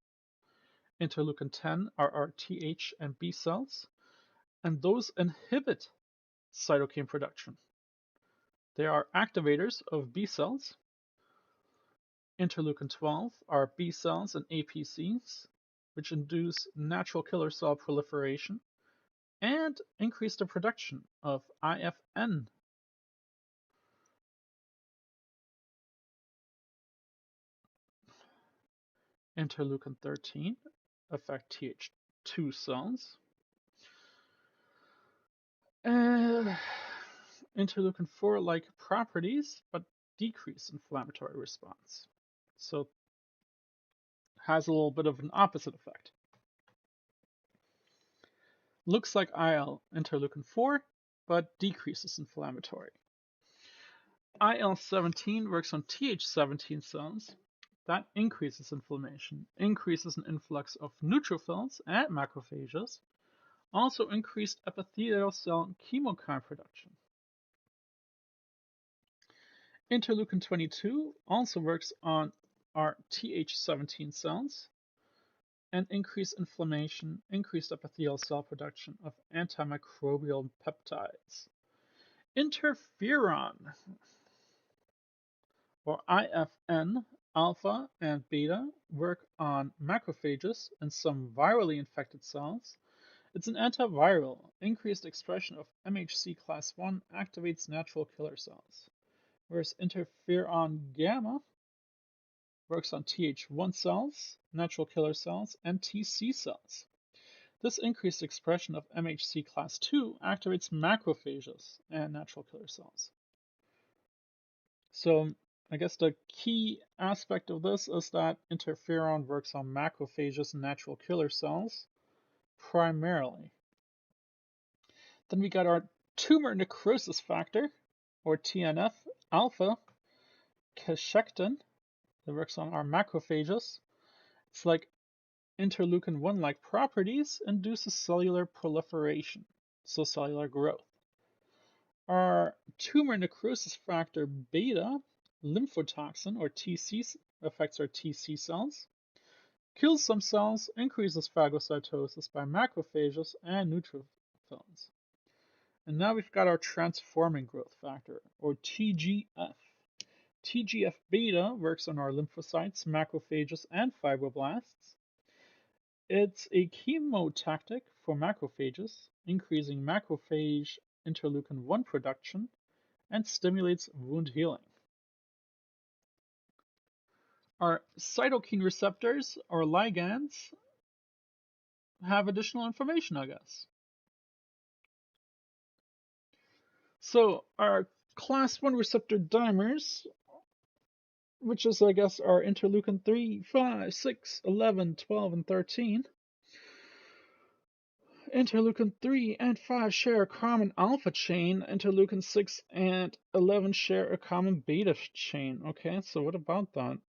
Interleukin-10 are our Th and B cells, and those inhibit cytokine production. They are activators of B cells. Interleukin-12 are B cells and APCs, which induce natural killer cell proliferation and increase the production of IFN. Interleukin-13 affect Th2 cells. Interleukin-4-like properties, but decrease inflammatory response. So has a little bit of an opposite effect. Looks like IL interleukin-4, but decreases inflammatory. IL-17 works on Th17 cells. That increases inflammation, increases an influx of neutrophils and macrophages, also increased epithelial cell chemokine production. Interleukin-22 also works on our Th17 cells and increased inflammation, increased epithelial cell production of antimicrobial peptides. Interferon, or IFN, alpha and beta, work on macrophages and some virally infected cells. It's an antiviral. Increased expression of MHC class I activates natural killer cells, whereas interferon gamma works on Th1 cells, natural killer cells, and TC cells. This increased expression of MHC class II activates macrophages and natural killer cells. So I guess the key aspect of this is that interferon works on macrophages and natural killer cells primarily. Then we got our tumor necrosis factor, or TNF alpha, cachectin, that works on our macrophages. It's like interleukin-1-like properties, induces cellular proliferation, so cellular growth. Our tumor necrosis factor beta, lymphotoxin, or TC, affects our TC cells, kills some cells, increases phagocytosis by macrophages and neutrophils. And now we've got our transforming growth factor, or TGF. TGF-beta works on our lymphocytes, macrophages, and fibroblasts. It's a chemotactic for macrophages, increasing macrophage interleukin-1 production, and stimulates wound healing. Our cytokine receptors, or ligands, have additional information, I guess. So our class I receptor dimers, which is, I guess, our interleukin 3, 5, 6, 11, 12, and 13. Interleukin 3 and 5 share a common alpha chain. Interleukin 6 and 11 share a common beta chain. Okay, so what about that?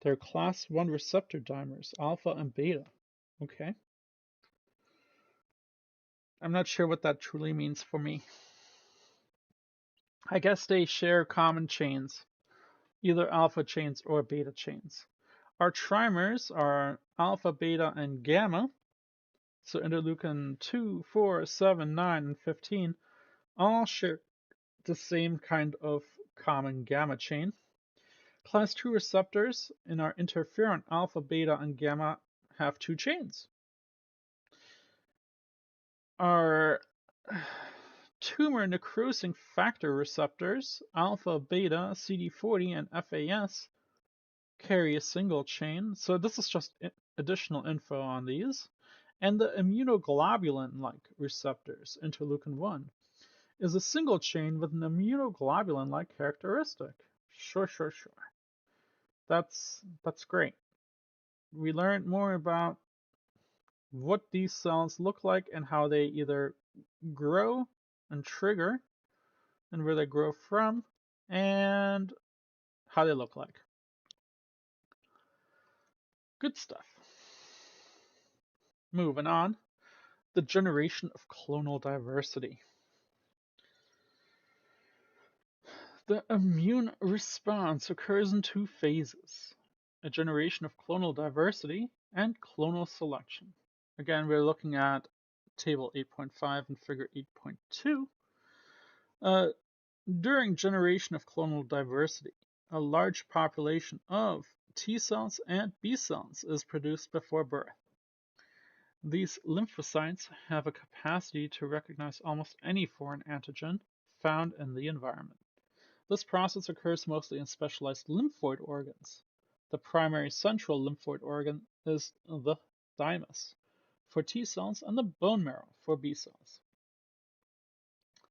They're class I receptor dimers, alpha and beta. Okay. I'm not sure what that truly means for me. I guess they share common chains, either alpha chains or beta chains. Our trimers are alpha, beta, and gamma. So interleukin 2, 4, 7, 9, and 15 all share the same kind of common gamma chain. Class 2 receptors in our interferon alpha, beta, and gamma have two chains. Our tumor necrosing factor receptors, alpha, beta, CD40, and FAS, carry a single chain. So this is just additional info on these. And the immunoglobulin-like receptors, interleukin-1, is a single chain with an immunoglobulin-like characteristic. Sure. That's great. We learned more about what these cells look like and how they either grow and trigger and where they grow from and how they look like. Good stuff. Moving on, the generation of clonal diversity. The immune response occurs in two phases, a generation of clonal diversity and clonal selection. Again, we're looking at table 8.5 and figure 8.2. During generation of clonal diversity, a large population of T cells and B cells is produced before birth. These lymphocytes have a capacity to recognize almost any foreign antigen found in the environment. This process occurs mostly in specialized lymphoid organs. The primary central lymphoid organ is the thymus for T cells and the bone marrow for B cells.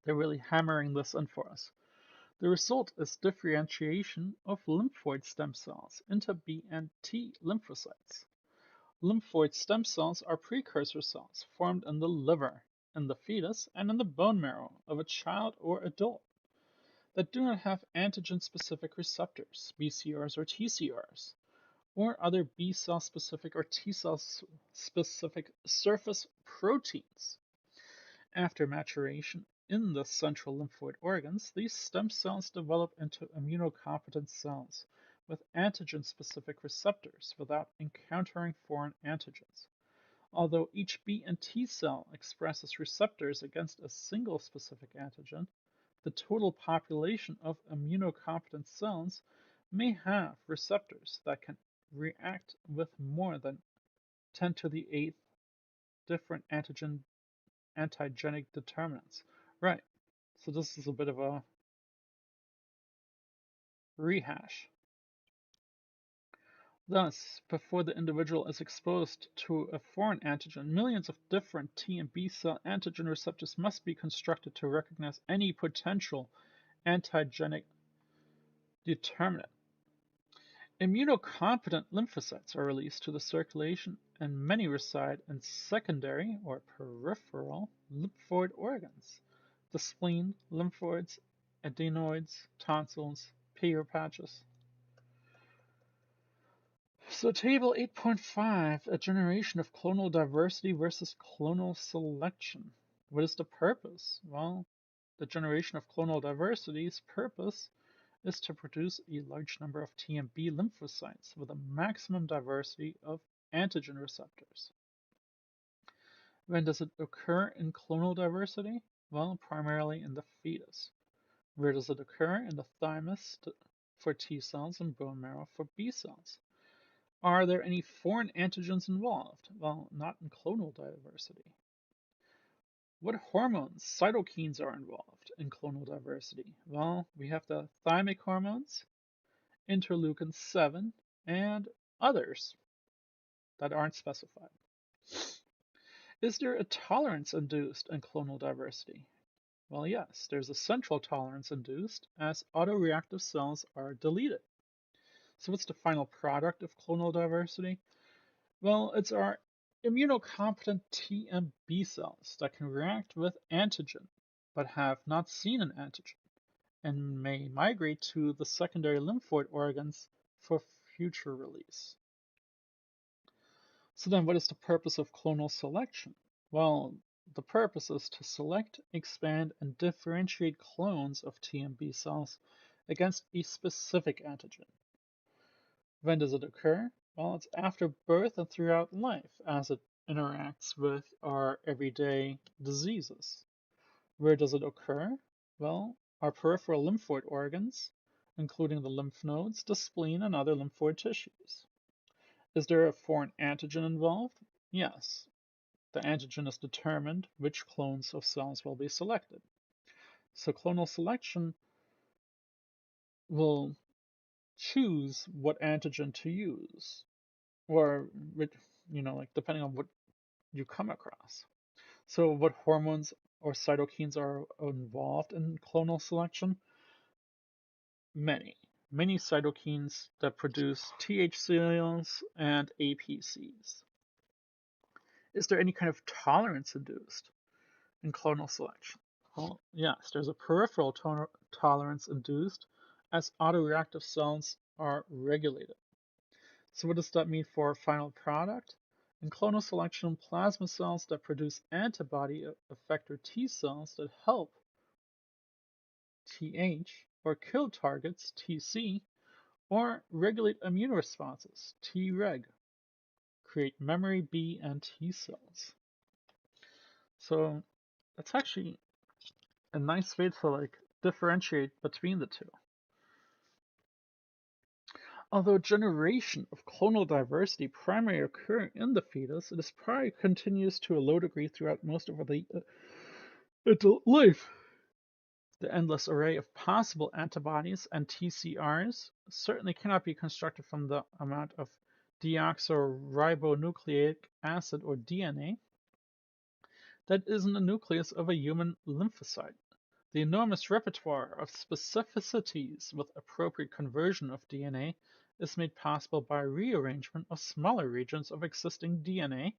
They're really hammering this in for us. The result is differentiation of lymphoid stem cells into B and T lymphocytes. Lymphoid stem cells are precursor cells formed in the liver, in the fetus, and in the bone marrow of a child or adult that do not have antigen-specific receptors, BCRs or TCRs, or other B-cell specific or T-cell specific surface proteins. After maturation in the central lymphoid organs, these stem cells develop into immunocompetent cells with antigen-specific receptors without encountering foreign antigens. Although each B and T cell expresses receptors against a single specific antigen, the total population of immunocompetent cells may have receptors that can react with more than 10 to the 8th different antigenic determinants. Right, so this is a bit of a rehash. Thus, before the individual is exposed to a foreign antigen, millions of different T and B cell antigen receptors must be constructed to recognize any potential antigenic determinant. Immunocompetent lymphocytes are released to the circulation, and many reside in secondary or peripheral lymphoid organs, the spleen, lymphoids, adenoids, tonsils, Peyer's patches. So table 8.5, a generation of clonal diversity versus clonal selection. What is the purpose? Well, the generation of clonal diversity's purpose is to produce a large number of T and B lymphocytes with a maximum diversity of antigen receptors. When does it occur in clonal diversity? Well, primarily in the fetus. Where does it occur? In the thymus for T cells and bone marrow for B cells. Are there any foreign antigens involved? Well, not in clonal diversity. What hormones, cytokines, are involved in clonal diversity? Well, we have the thymic hormones, interleukin-7, and others that aren't specified. Is there a tolerance induced in clonal diversity? Well, yes, there's a central tolerance induced as autoreactive cells are deleted. So what's the final product of clonal diversity? Well, it's our immunocompetent T and B cells that can react with antigen but have not seen an antigen and may migrate to the secondary lymphoid organs for future release. So then what is the purpose of clonal selection? Well, the purpose is to select, expand, and differentiate clones of T and B cells against a specific antigen. When does it occur? Well, it's after birth and throughout life as it interacts with our everyday diseases. Where does it occur? Well, our peripheral lymphoid organs, including the lymph nodes, the spleen, and other lymphoid tissues. Is there a foreign antigen involved? Yes. The antigen is determined which clones of cells will be selected. So clonal selection will choose what antigen to use, or like depending on what you come across. So what hormones or cytokines are involved in clonal selection? Many cytokines that produce TH-cells and APCs. Is there any kind of tolerance induced in clonal selection? Well, yes, there's a peripheral tolerance induced as autoreactive cells are regulated. So what does that mean for a final product? In clonal selection, plasma cells that produce antibody effector T cells that help Th or kill targets Tc or regulate immune responses Treg create memory B and T cells. So that's actually a nice way to differentiate between the two. Although generation of clonal diversity primarily occur in the fetus, it is probably continues to a low degree throughout most of the adult life. The endless array of possible antibodies and TCRs certainly cannot be constructed from the amount of deoxyribonucleic acid or DNA that is in the nucleus of a human lymphocyte. The enormous repertoire of specificities with appropriate conversion of DNA is made possible by rearrangement of smaller regions of existing DNA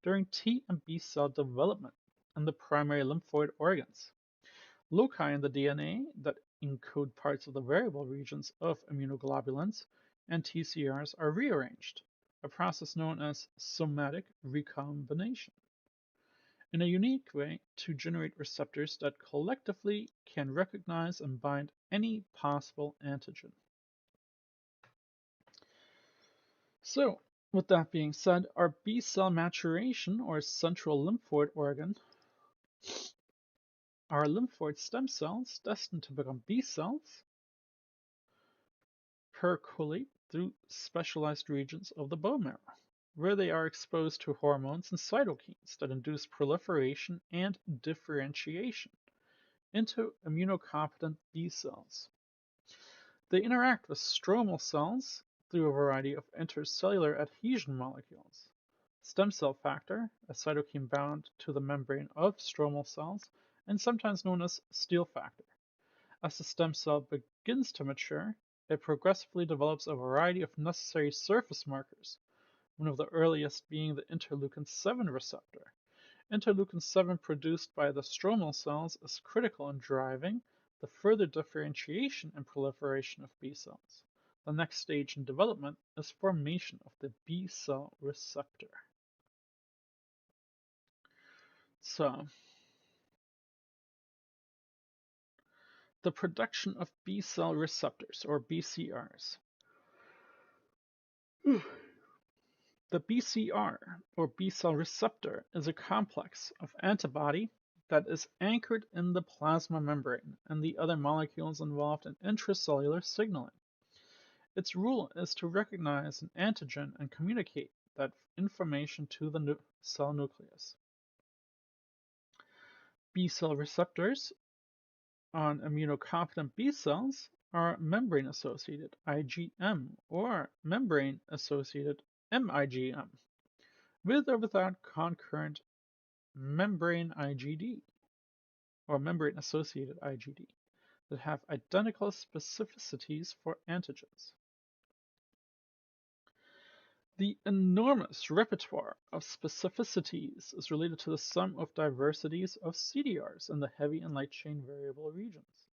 during T and B cell development in the primary lymphoid organs. Loci in the DNA that encode parts of the variable regions of immunoglobulins and TCRs are rearranged, a process known as somatic recombination, in a unique way to generate receptors that collectively can recognize and bind any possible antigen. So, with that being said, our B cell maturation or central lymphoid organ, our lymphoid stem cells destined to become B cells, percolate through specialized regions of the bone marrow, where they are exposed to hormones and cytokines that induce proliferation and differentiation into immunocompetent B cells. They interact with stromal cells through a variety of intercellular adhesion molecules. Stem cell factor, a cytokine bound to the membrane of stromal cells, and sometimes known as steal factor. As the stem cell begins to mature, it progressively develops a variety of necessary surface markers, one of the earliest being the interleukin-7 receptor. Interleukin-7 produced by the stromal cells is critical in driving the further differentiation and proliferation of B cells. The next stage in development is formation of the B cell receptor. So, the production of B cell receptors, or BCRs. The BCR, or B cell receptor, is a complex of antibody that is anchored in the plasma membrane and the other molecules involved in intracellular signaling. Its role is to recognize an antigen and communicate that information to the cell nucleus. B cell receptors on immunocompetent B cells are membrane-associated IgM or membrane-associated MIgM, with or without concurrent membrane IgD or membrane-associated IgD that have identical specificities for antigens. The enormous repertoire of specificities is related to the sum of diversities of CDRs in the heavy and light chain variable regions.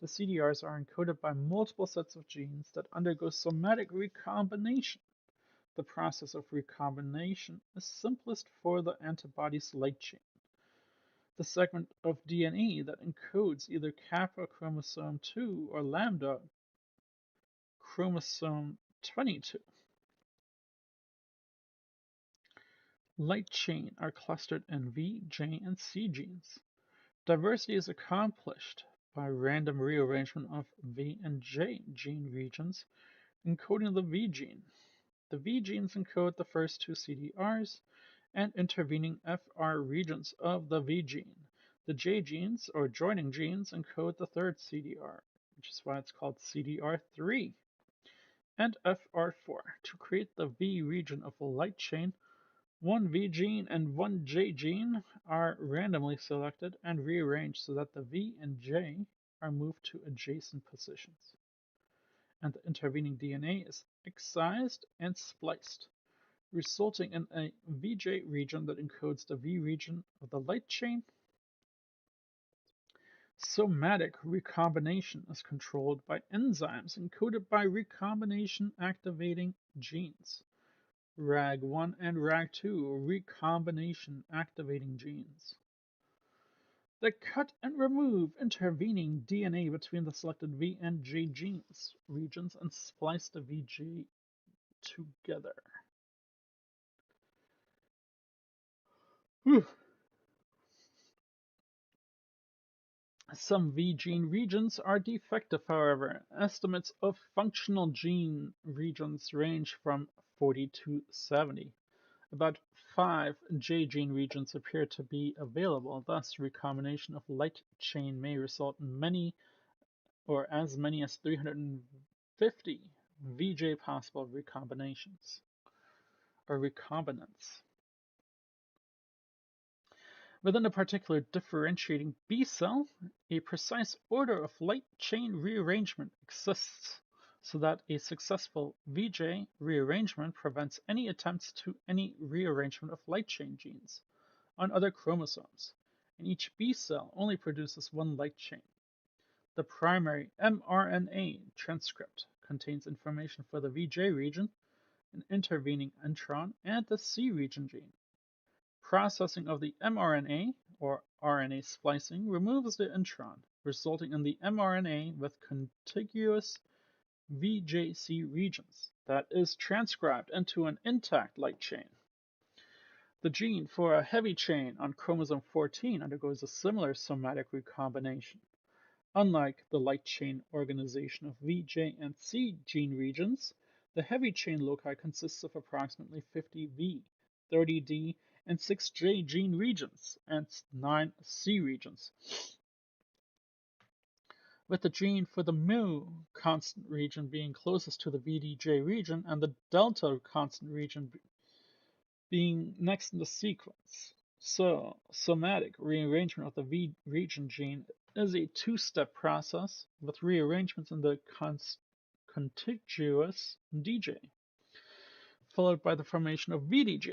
The CDRs are encoded by multiple sets of genes that undergo somatic recombination. The process of recombination is simplest for the antibody's light chain, the segment of DNA that encodes either kappa chromosome 2 or lambda chromosome 22. Light chain are clustered in V, J, and C genes. Diversity is accomplished by random rearrangement of V and J gene regions encoding the V gene. The V genes encode the first two CDRs and intervening FR regions of the V gene. The J genes, or joining genes, encode the third CDR, which is why it's called CDR3, and FR4. To create the V region of a light chain, one V gene and one J gene are randomly selected and rearranged so that the V and J are moved to adjacent positions, and the intervening DNA is excised and spliced, resulting in a VJ region that encodes the V region of the light chain. Somatic recombination is controlled by enzymes encoded by recombination activating genes, RAG1 and RAG2 recombination activating genes, that cut and remove intervening DNA between the selected V and J genes regions and splice the VJ together. Whew. Some V gene regions are defective, however. Estimates of functional gene regions range from 40 to 70. About 5 J gene regions appear to be available, thus recombination of light chain may result in many or as many as 350 VJ possible recombinations or recombinants. Within a particular differentiating B cell, a precise order of light chain rearrangement exists so that a successful VJ rearrangement prevents any attempts to any rearrangement of light chain genes on other chromosomes, and each B cell only produces one light chain. The primary mRNA transcript contains information for the VJ region, an intervening intron, and the C region gene. Processing of the mRNA, or RNA splicing, removes the intron, resulting in the mRNA with contiguous VJC regions that is transcribed into an intact light chain. The gene for a heavy chain on chromosome 14 undergoes a similar somatic recombination. Unlike the light chain organization of VJ and C gene regions, the heavy chain loci consists of approximately 50 V, 30 D, and 6 J gene regions, and 9 C regions, with the gene for the mu constant region being closest to the VDJ region and the delta constant region being next in the sequence. So, somatic rearrangement of the V region gene is a two-step process with rearrangements in the contiguous DJ, followed by the formation of VDJ.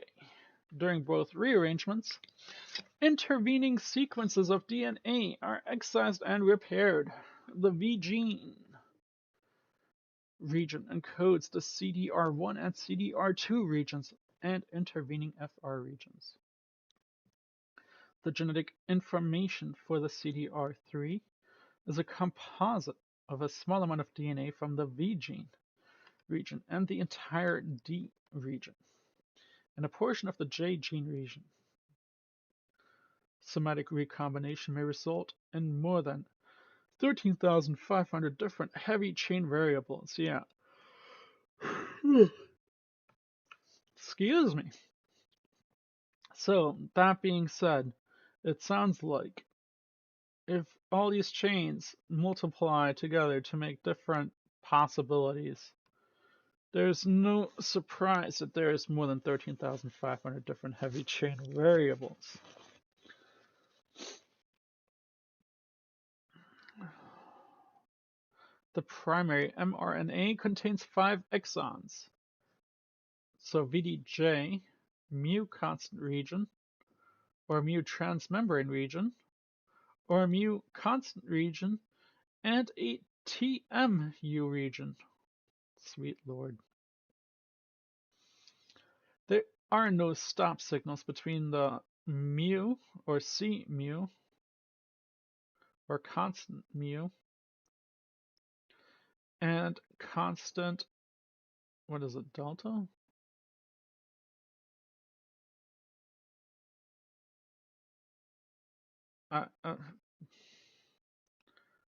During both rearrangements, intervening sequences of DNA are excised and repaired. The V gene region encodes the CDR1 and CDR2 regions and intervening FR regions. The genetic information for the CDR3 is a composite of a small amount of DNA from the V gene region and the entire D region, and a portion of the J gene region. Somatic recombination may result in more than 13,500 different heavy chain variables. Yeah. Excuse me. So, that being said, it sounds like if all these chains multiply together to make different possibilities, there's no surprise that there's more than 13,500 different heavy chain variables. The primary mRNA contains 5 exons. So VDJ, mu constant region, or mu transmembrane region, or mu constant region, and a TMU region. Sweet Lord. There are no stop signals between the mu or C mu or constant mu and constant, what is it, delta?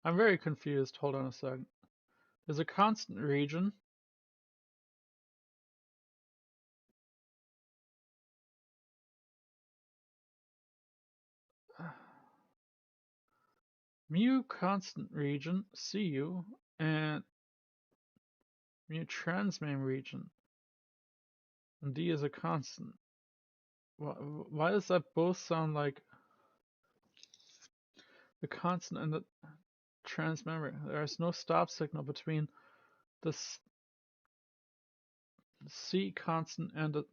I'm very confused. Hold on a second. Is a constant region mu constant region Cu and mu transmain region, and D is a constant. Why does that both sound like the constant and the transmembrane? There's no stop signal between the C constant and the...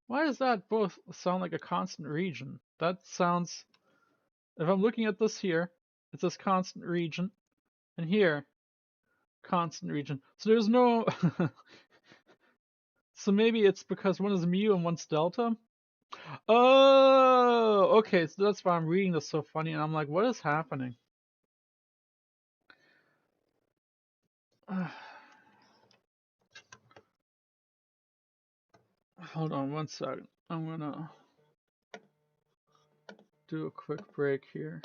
Why does that both sound like a constant region? That sounds... If I'm looking at this here, it says constant region, and here, constant region. So there's no... So maybe it's because one is mu and one's delta? Oh, okay, so that's why I'm reading this so funny, and I'm like, what is happening? Hold on one second. I'm gonna do a quick break here.